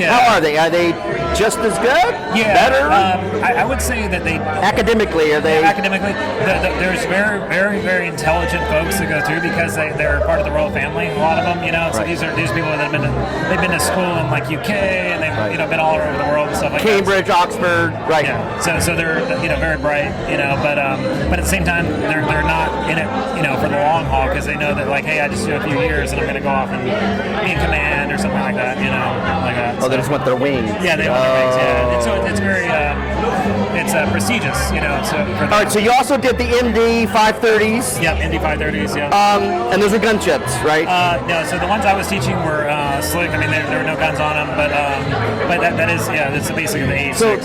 how are they? Are they just as good? Yeah. Better? I would say that they academically are they? Academically, there's very, very, very intelligent folks that go through because they're part of the royal family. A lot of them, you know. So these people that have been to school in like UK and they've been all over the world and stuff like Cambridge, that. Oxford, right? Yeah. So they're very bright, but at the same time they're not in it for the long haul because they know that like, hey, I just do a few years and I'm going to go off and be in command or something like that, like that. Oh, they just want their wings. Yeah, they want their wings. Yeah, and so it's very it's prestigious, So all right, so you also did the Indy 530s. Yep, Indy 530s. Yeah. And those are gunships, right? No, so the ones I was teaching were slick. I mean, there were no guns on them, but that is that's the basic of the A6.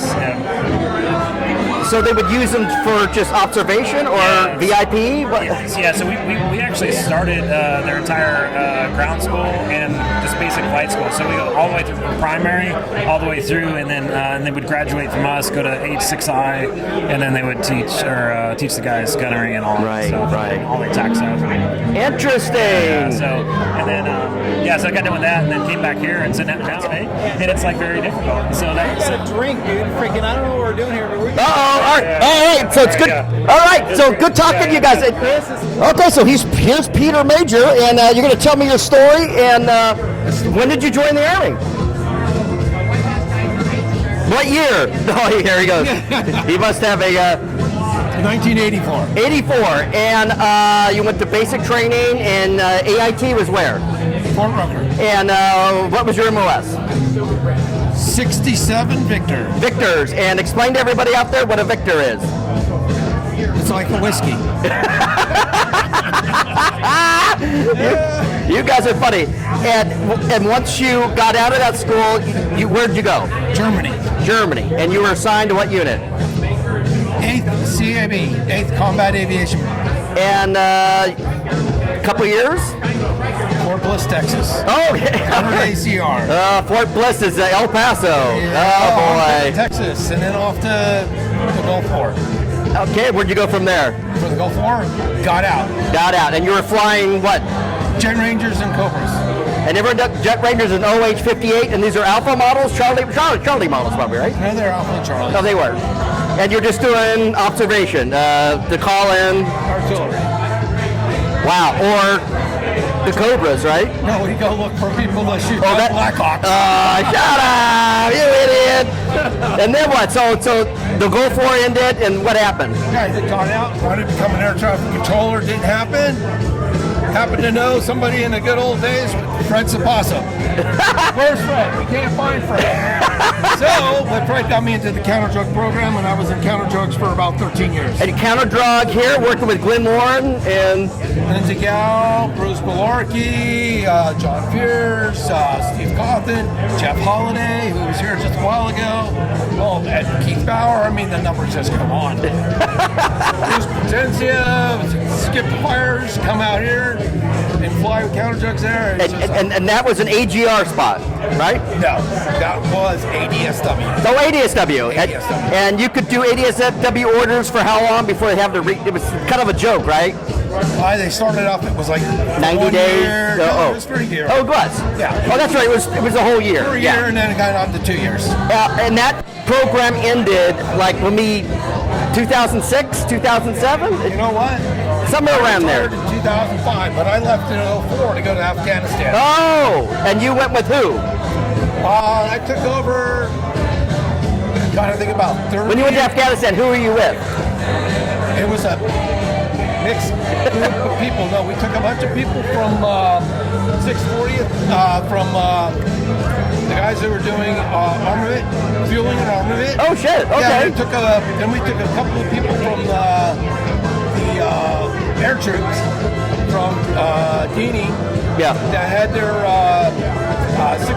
So they would use them for just observation or VIP? What? Yeah, so we actually started their entire ground school and just basic flight school. So we go all the way through from primary, all the way through, and then they would graduate from us, go to H6I, and then they would teach the guys gunnery and all that stuff, and all the attack stuff. Interesting. So I got done with that, and then came back here, and so now and it's like very difficult. So that's a drink, dude. Freaking, I don't know what we're doing here, but we're. All right. So it's good. All right. So good talking to you guys. Okay. So here's Peter Major, and you're going to tell me your story. And when did you join the Army? What year? Oh, here he goes. He must have a. 1984. 84. And you went to basic training, and AIT was where? Fort Rucker. And what was your MOS? 67 Victor. Victors. And explain to everybody out there what a Victor is. It's like a whiskey. You guys are funny. And once you got out of that school, where'd you go? Germany. And you were assigned to what unit? 8th CAB, 8th Combat Aviation. And a couple years? Fort Bliss, Texas. Oh, yeah. ACR. Fort Bliss is El Paso. Yeah, oh, boy. Texas, and then off to the Gulf War. Okay, where'd you go from there? For the Gulf War, got out. And you were flying what? Jet Rangers and Cobras. And everyone does Jet Rangers and OH-58, and these are Alpha models, Charlie models probably, right? No, they're Alpha and Charlie. No, they were. And you're just doing observation to call in artillery. Wow, or the Cobras, right? No, we go look for people that shoot Blackhawks. Shut up, you idiot! And then what? So the Gulf War ended, and what happened? Guys that got out, wanted to become an air traffic controller, didn't happen. Happened to know somebody in the good old days, Fred Sapasso. Where's Fred? We can't find Fred. So, Fred got me into the counter-drug program, and I was in counter-drugs for about 13 years. And counter-drug here, working with Glenn Warren and... Lindsay Gow, Bruce Belorky, John Pierce, Steve Cawthon, Jeff Holliday, who was here just a while ago. Well, and Keith Bauer, I mean, the numbers just come on. Bruce Potencia, Skip the Fires, come out here and fly with counter-drugs there. And that was an AGR spot, right? No, that was ADSW. No, ADSW. And you could do ADSW orders for how long before they have to it was kind of a joke, right? They started off, it was like 90 days. It was for a year. Oh, it was? Yeah. Oh, that's right. It was a whole year. For a year, and then it got on to 2 years. And that program ended like when 2006, 2007? You know what? Somewhere around there. In 2005, but I left in 2004 to go to Afghanistan. Oh, and you went with who? I took over, trying to think about 30. When you went to Afghanistan, who were you with? It was a mixed group of people. No, we took a bunch of people from 640th, from the guys that were doing armament, fueling and armament. Oh shit! Okay. Yeah, then we took a couple of people from the air troops from Dini. Yeah. That had their 60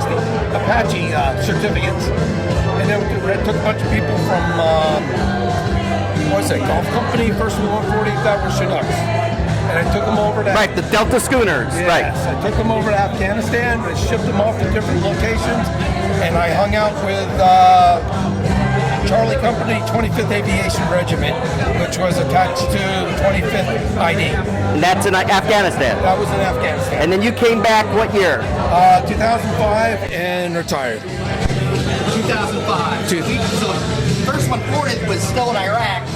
Apache certificates, and then we took a bunch of people from Golf Company, First 140, that were Chinooks. And I took them over to... Right, the Delta schooners, right. Yes, I took them over to Afghanistan, I shipped them off to different locations, and I hung out with Charlie Company, 25th Aviation Regiment, which was attached to 25th ID. And that's in Afghanistan? That was in Afghanistan. And then you came back what year? 2005 and retired. 2005. So the first one ported was still in Iraq.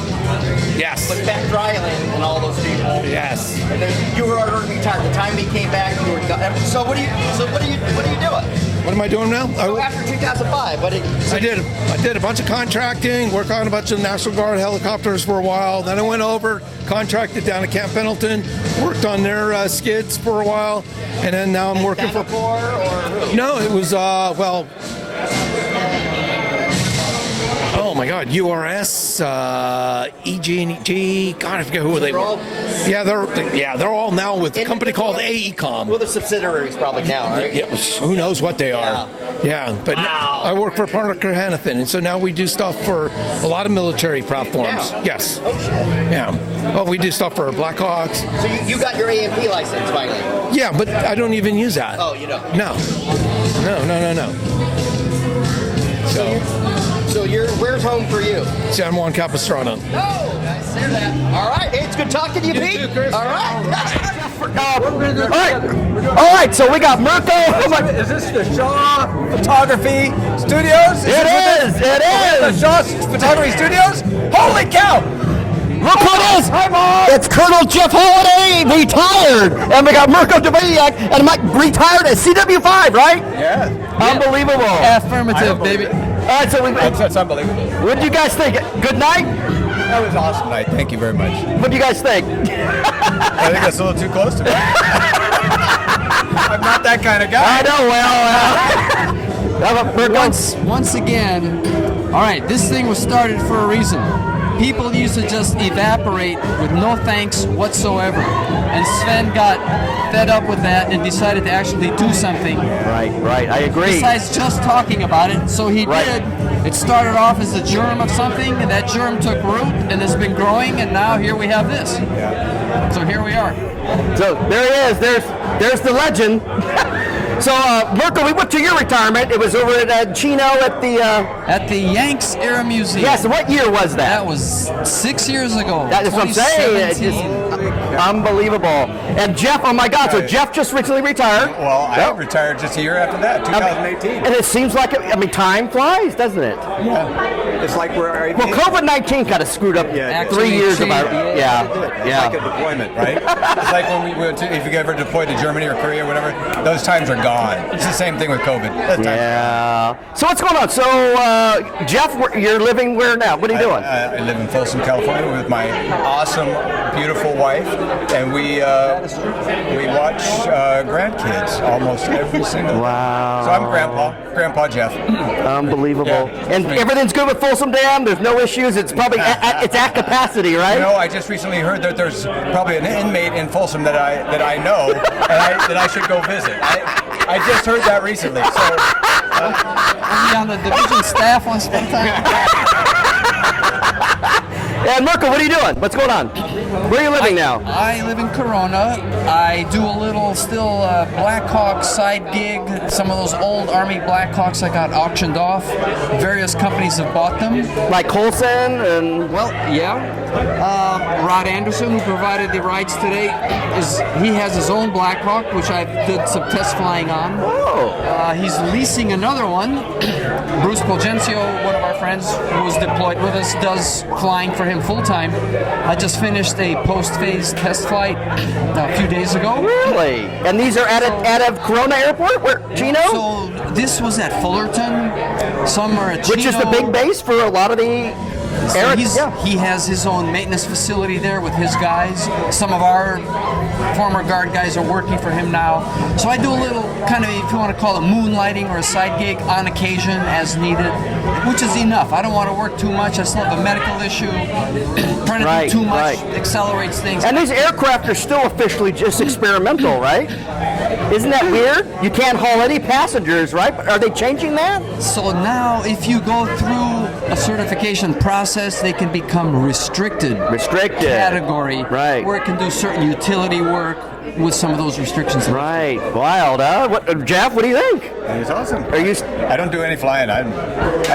Yes. But back to Ireland and all those people. Yes. And then you were already retired. The time he came back, you were done. So what are you doing? What am I doing now? So after 2005, I did a bunch of contracting, worked on a bunch of National Guard helicopters for a while. Then I went over, contracted down at Camp Pendleton, worked on their skids for a while, and then now I'm working for. No, it was oh my God, URS, EG, God, I forget who they were. They're all now with a company called AECOM. Well, they're subsidiaries probably now, right? Yeah, who knows what they are. Yeah, but I work for Parker Hannafin, and so now we do stuff for a lot of military platforms. Yeah. Yes. Oh, shit. Yeah. Well, we do stuff for Blackhawks. So you got your AMP license finally? Yeah, but I don't even use that. Oh, you don't? No. So where's home for you? San Juan Capistrano. No, nice to hear that. All right, hey, it's good talking to you, Pete. Too, Chris. All right. All right, so we got Mirko. Is this the Shaw Photography Studios? It is. The Shaw Photography Studios? Holy cow! Look who it is! Hi, Mom! It's Colonel Jeff Holiday, retired! And we got Mirko Doviniak, and Mike retired at CW5, right? Yeah. Unbelievable. Affirmative, baby. All right, so that's unbelievable. What did you guys think? Good night? That was an awesome night. Thank you very much. What do you guys think? I think that's a little too close to me. I'm not that kind of guy. I know, Once again, all right, this thing was started for a reason. People used to just evaporate with no thanks whatsoever. And Sven got fed up with that and decided to actually do something. Right, I agree. Besides just talking about it, so he did. It started off as a germ of something, and that germ took root, and it's been growing, and now here we have this. Yeah. So here we are. So there he is. There's the legend. So, Mirko, we went to your retirement. It was over at Chino at the Yanks Air Museum. Yes. What year was that? That was 6 years ago. That is what I'm saying. It's just unbelievable. And Jeff, oh my God! So Jeff just recently retired. Well, I retired just a year after that, 2018. And it seems like time flies, doesn't it? Yeah. It's like we're. Well, COVID-19 kind of screwed up 3 years of our. It's like a deployment, right? It's like when we went to, if you ever deployed to Germany or Korea or whatever, those times are gone. It's the same thing with COVID. So what's going on? So Jeff, you're living where now? What are you doing? I live in Folsom, California, with my awesome, beautiful wife, and we watch grandkids almost every single. Wow. So I'm Grandpa Jeff. Unbelievable. And everything's good with Folsom Dam. There's no issues. It's probably it's at capacity, right? You know, I just recently heard that there's probably an inmate in Folsom that I know and that I should go visit. I just heard that recently. So, was he on the division staff once upon a time? And Mirko, what are you doing? What's going on? Where are you living now? I live in Corona. I do a little still Blackhawk side gig. Some of those old Army Blackhawks that got auctioned off. Various companies have bought them. Like Colson and... Well, yeah. Rod Anderson, who provided the rights today, he has his own Blackhawk, which I did some test flying on. Oh. He's leasing another one. Bruce Polgencio, one of our friends who was deployed with us, does flying for him full-time. I just finished a post-phase test flight a few days ago. Really? And these are out of Corona Airport? Where, Chino? So this was at Fullerton. Some are at Chino. Which is the big base for a lot of the... So he has his own maintenance facility there with his guys. Some of our former guard guys are working for him now. So I do a little kind of, if you want to call it moonlighting or a side gig on occasion as needed, which is enough. I don't want to work too much. I still have a medical issue. Trying to do too much accelerates things. And these aircraft are still officially just experimental, right? Isn't that weird? You can't haul any passengers, right? Are they changing that? So now if you go through a certification process, they can become restricted category, where it can do certain utility work, with some of those restrictions. Right. Wild, huh? Jeff, what do you think? It's awesome. Are you? I don't do any flying. I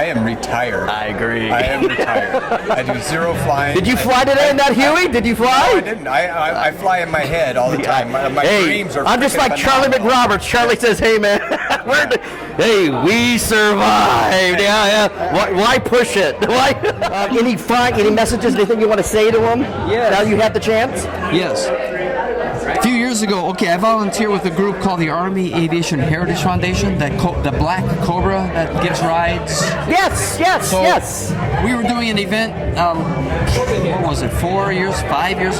am retired. I agree. I am retired. I do zero flying. Did you fly today in that Huey? Did you fly? No, I didn't. I fly in my head all the time. My dreams are. I'm just like Charlie McRoberts. Charlie says, "Hey man, hey, we survived. Yeah. Why push it? Why? Any messages? Anything you want to say to them? Yes. Now you have the chance. Yes. A few years ago, I volunteer with a group called the Army Aviation Heritage Foundation, the Black Cobra that gives rides. Yes. We were doing an event, what was it, 5 years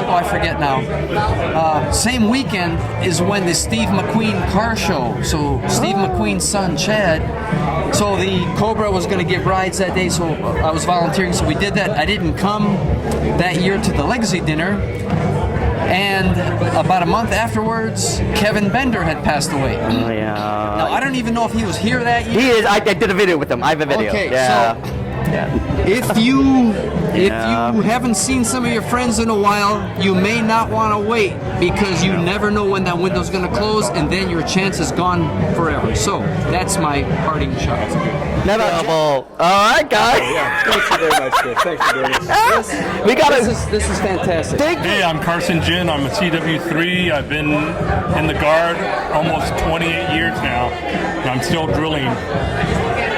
ago? I forget now. Same weekend is when the Steve McQueen car show. So Steve McQueen's son, Chad. So the Cobra was going to give rides that day, so I was volunteering, so we did that. I didn't come that year to the Legacy dinner. And about a month afterwards, Kevin Bender had passed away. Oh, yeah. Now, I don't even know if he was here that year. He is. I did a video with him. I have a video. Okay, yeah. so if you haven't seen some of your friends in a while, you may not want to wait because you never know when that window's going to close, and then your chance is gone forever. So that's my parting shot. All right, guys. Thank you very much, Chris. Thanks for doing this. This is fantastic. Hey, I'm Carson Jin. I'm a CW3. I've been in the Guard almost 28 years now, and I'm still drilling.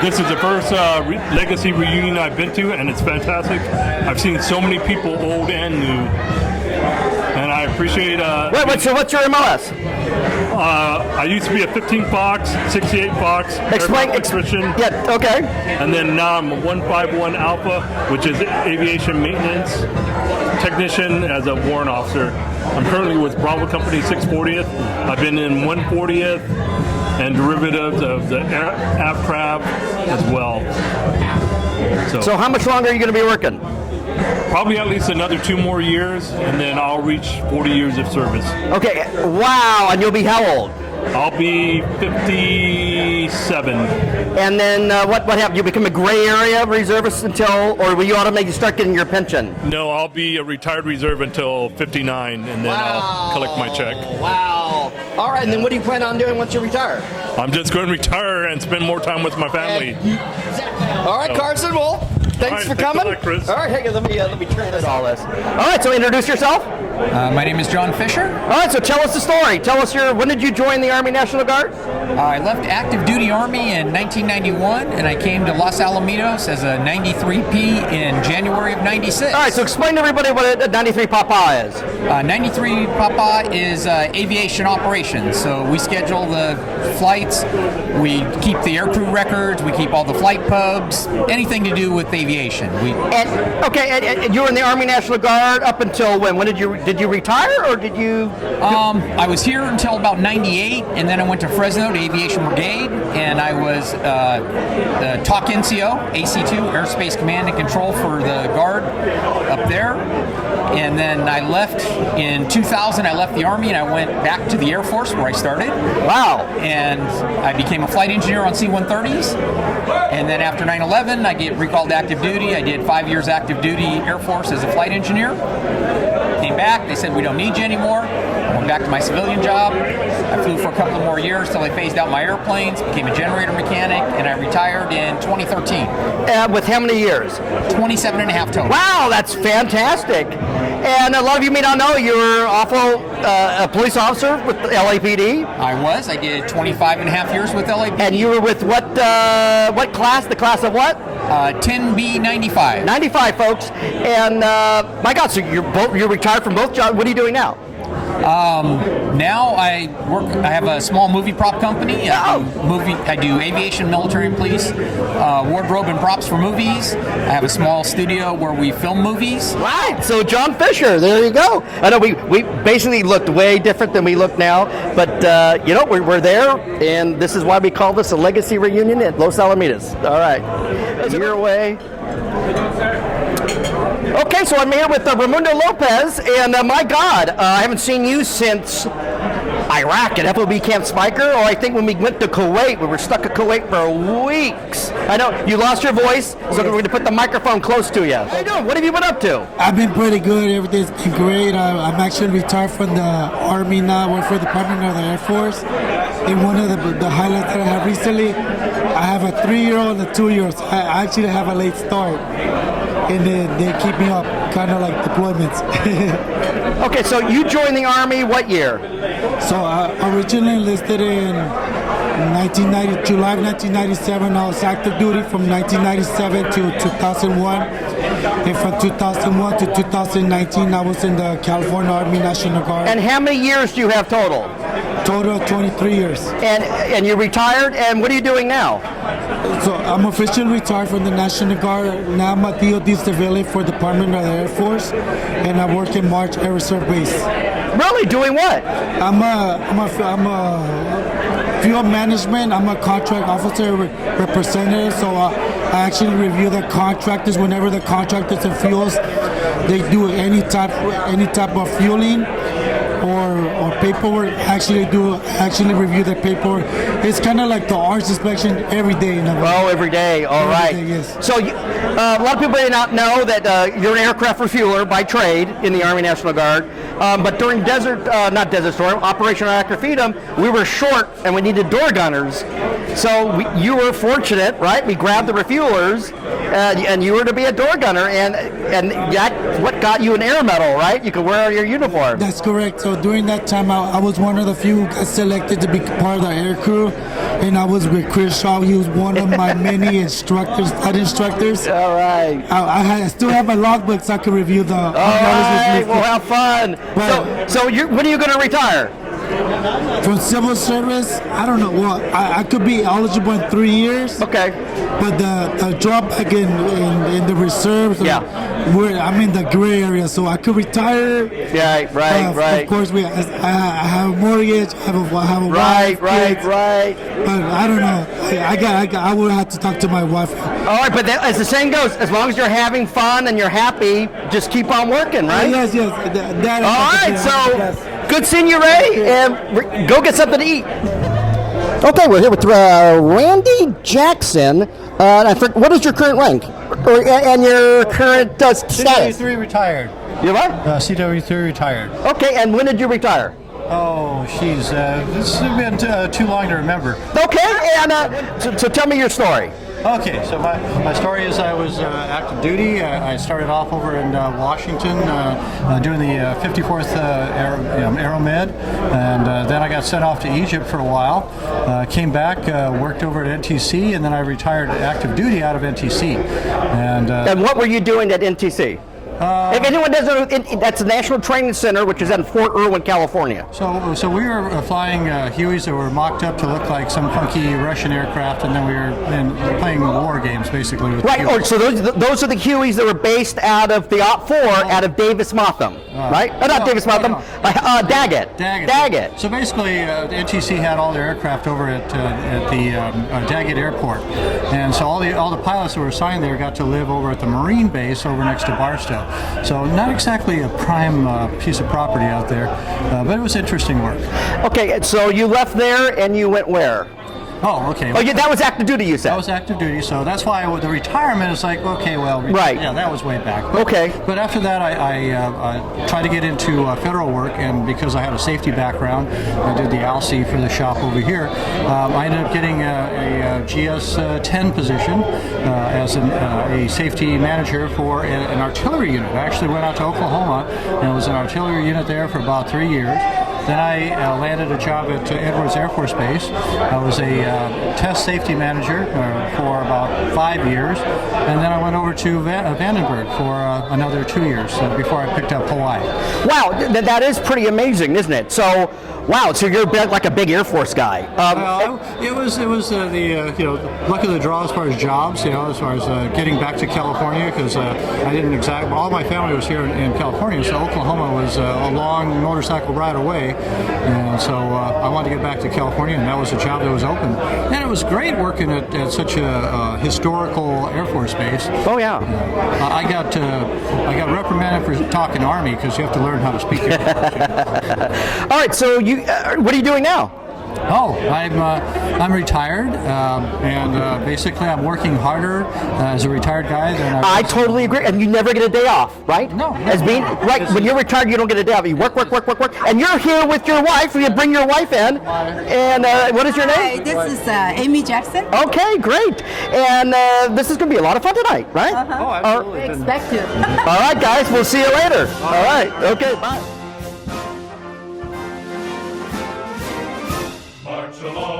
This is the first Legacy reunion I've been to, and it's fantastic. I've seen so many people, old and new, and I appreciate. So what's your MOS? I used to be a 15 Fox, 68 Fox. Explain. Yeah. Okay. And then now I'm a 151 Alpha, which is aviation maintenance technician as a warrant officer. I'm currently with Bravo Company 640th. I've been in 140th and derivatives of the AFFILATION as well. So how much longer are you going to be working? Probably at least another 2 more years, and then I'll reach 40 years of service. Okay. Wow. And you'll be how old? I'll be 57. And then what happened? You become a gray area reservist until, or will you automatically start getting your pension? No, I'll be a retired reserve until 59, and then I'll collect my check. Wow. All right, and then what do you plan on doing once you retire? I'm just going to retire and spend more time with my family. All right, Carson, well, thanks for coming. Thanks a lot, Chris. All right, hey, let me turn this all this. All right, so introduce yourself. My name is John Fisher. All right, so tell us the story. Tell us when did you join the Army National Guard? I left active duty Army in 1991, and I came to Los Alamitos as a 93P in January of 96. All right, so explain to everybody what a 93 Papa is. 93 Papa is aviation operations. So we schedule the flights, we keep the aircrew records, we keep all the flight pubs, anything to do with aviation. And you were in the Army National Guard up until when? When did you retire, or did you? I was here until about 98, and then I went to Fresno to Aviation Brigade, and I was the TOC NCO, AC2, Airspace Command and Control for the Guard up there. And then I left in 2000. I left the Army and I went back to the Air Force where I started. Wow! And I became a flight engineer on C-130s. And then after 9/11, I get recalled to active duty. I did 5 years active duty Air Force as a flight engineer. Came back. They said we don't need you anymore. I went back to my civilian job. I flew for a couple more years till I phased out my airplanes, became a generator mechanic, and I retired in 2013. With how many years? 27 and a half total. Wow, that's fantastic. And a lot of you may not know, you were also a police officer with the LAPD. I was. I did 25 and a half years with LAPD. And you were with what class? The class of what? 10B95. 95, folks. And my God, so you're retired from both jobs. What are you doing now? Now I have a small movie prop company. I do aviation, military, and police, wardrobe and props for movies. I have a small studio where we film movies. Right. So John Fisher, there you go. I know we basically looked way different than we look now, but we're there, and this is why we call this a legacy reunion at Los Alamitos. All right. Your way. Okay, so I'm here with Raimundo Lopez, and my God, I haven't seen you since, Iraq at FOB Camp Spiker, or I think when we went to Kuwait, we were stuck at Kuwait for weeks. I know you lost your voice, so we're going to put the microphone close to you. How you doing? What have you been up to? I've been pretty good. Everything's been great. I'm actually retired from the Army now. I work for the Department of the Air Force. And one of the highlights that I have recently, I have a 3-year-old and a 2-year-old. So I actually have a late start. And they keep me up, kind of like deployments. Okay, so you joined the Army what year? So I originally enlisted in July of 1997. I was active duty from 1997 to 2001. And from 2001 to 2019, I was in the California Army National Guard. And how many years do you have total? Total of 23 years. And you're retired, and what are you doing now? So I'm officially retired from the National Guard. Now I'm a DoD civilian for the Department of the Air Force, and I work in March Air Reserve Base. Really? Doing what? I'm a field management. I'm a contract officer representative, so I actually review the contractors whenever the contractors and fuels they do any type of fueling or paperwork. Actually review the paperwork. It's kind of like the arms inspection every day. Oh, every day. All right. Day, yes. So a lot of people may not know that you're an aircraft refueler by trade in the Army National Guard. But during Operation Active Freedom, we were short and we needed door gunners. So you were fortunate, right? We grabbed the refuelers, and you were to be a door gunner, and that's what got you an air medal, right? You could wear your uniform. That's correct. So during that time, I was one of the few who got selected to be part of the air crew, and I was with Chris Shaw. He was one of my many instructors, flight instructors. All right. I still have my logbook so I can review the. All right. We'll have fun. So when are you going to retire? From civil service, I don't know. Well, I could be eligible in 3 years. Okay. But the drawback in the reserves, I'm in the gray area, so I could retire. Yeah, right. Of course, I have a mortgage. I have a wife. Right. But I don't know. I would have to talk to my wife. All right, but as the saying goes, as long as you're having fun and you're happy, just keep on working, right? Yes. All right, so good seeing you, Ray, and go get something to eat. Okay, we're here with Randy Jackson. What is your current rank and your current status? CW3 retired. You what? CW3 retired. Okay, and when did you retire? Oh, this has been too long to remember. Okay, and so tell me your story. Okay, so my story is I was active duty. I started off over in Washington doing the 54th Aeromed, and then I got sent off to Egypt for a while. Came back, worked over at NTC, and then I retired active duty out of NTC. And what were you doing at NTC? If anyone doesn't know, that's the National Training Center, which is in Fort Irwin, California. So we were flying Hueys that were mocked up to look like some funky Russian aircraft, and then we were playing war games, basically. With right, so those are the Hueys that were based out of the OP-4 out of Davis-Monthan, right? Not Davis-Monthan, Daggett. Daggett. So basically, NTC had all their aircraft over at the Daggett Airport, and so all the pilots that were assigned there got to live over at the Marine base over next to Barstow. So not exactly a prime piece of property out there, but it was interesting work. Okay, so you left there and you went where? Oh, okay. Oh, yeah, that was active duty, you said? That was active duty, so that's why the retirement is like, okay, well, right. Yeah, that was way back. But, okay. But after that, I tried to get into federal work, and because I had a safety background, I did the ALSI for the shop over here. I ended up getting a GS-10 position as a safety manager for an artillery unit. I actually went out to Oklahoma and was an artillery unit there for about 3 years. Then I landed a job at Edwards Air Force Base. I was a test safety manager for about 5 years, and then I went over to Vandenberg for another 2 years before I picked up Hawaii. Wow, that is pretty amazing, isn't it? So, wow, so you're like a big Air Force guy. It was the luck of the draw as far as jobs, as far as getting back to California, because I didn't all my family was here in California, so Oklahoma was a long motorcycle ride away. And so I wanted to get back to California, and that was a job that was open. And it was great working at such a historical Air Force base. Oh yeah. I got reprimanded for talking Army because you have to learn how to speak Air Force. All right, so you what are you doing now? Oh, I'm retired, and basically I'm working harder as a retired guy than I totally agree. And you never get a day off, right? No. As being right, when you're retired, you don't get a day off. You work. And you're here with your wife. You bring your wife in. And what is your name? Hi, this is Amy Jackson. Okay, great. And this is going to be a lot of fun tonight, right? Oh, absolutely. We expect to. All right, guys. We'll see you later. All right. Okay. Bye. March along.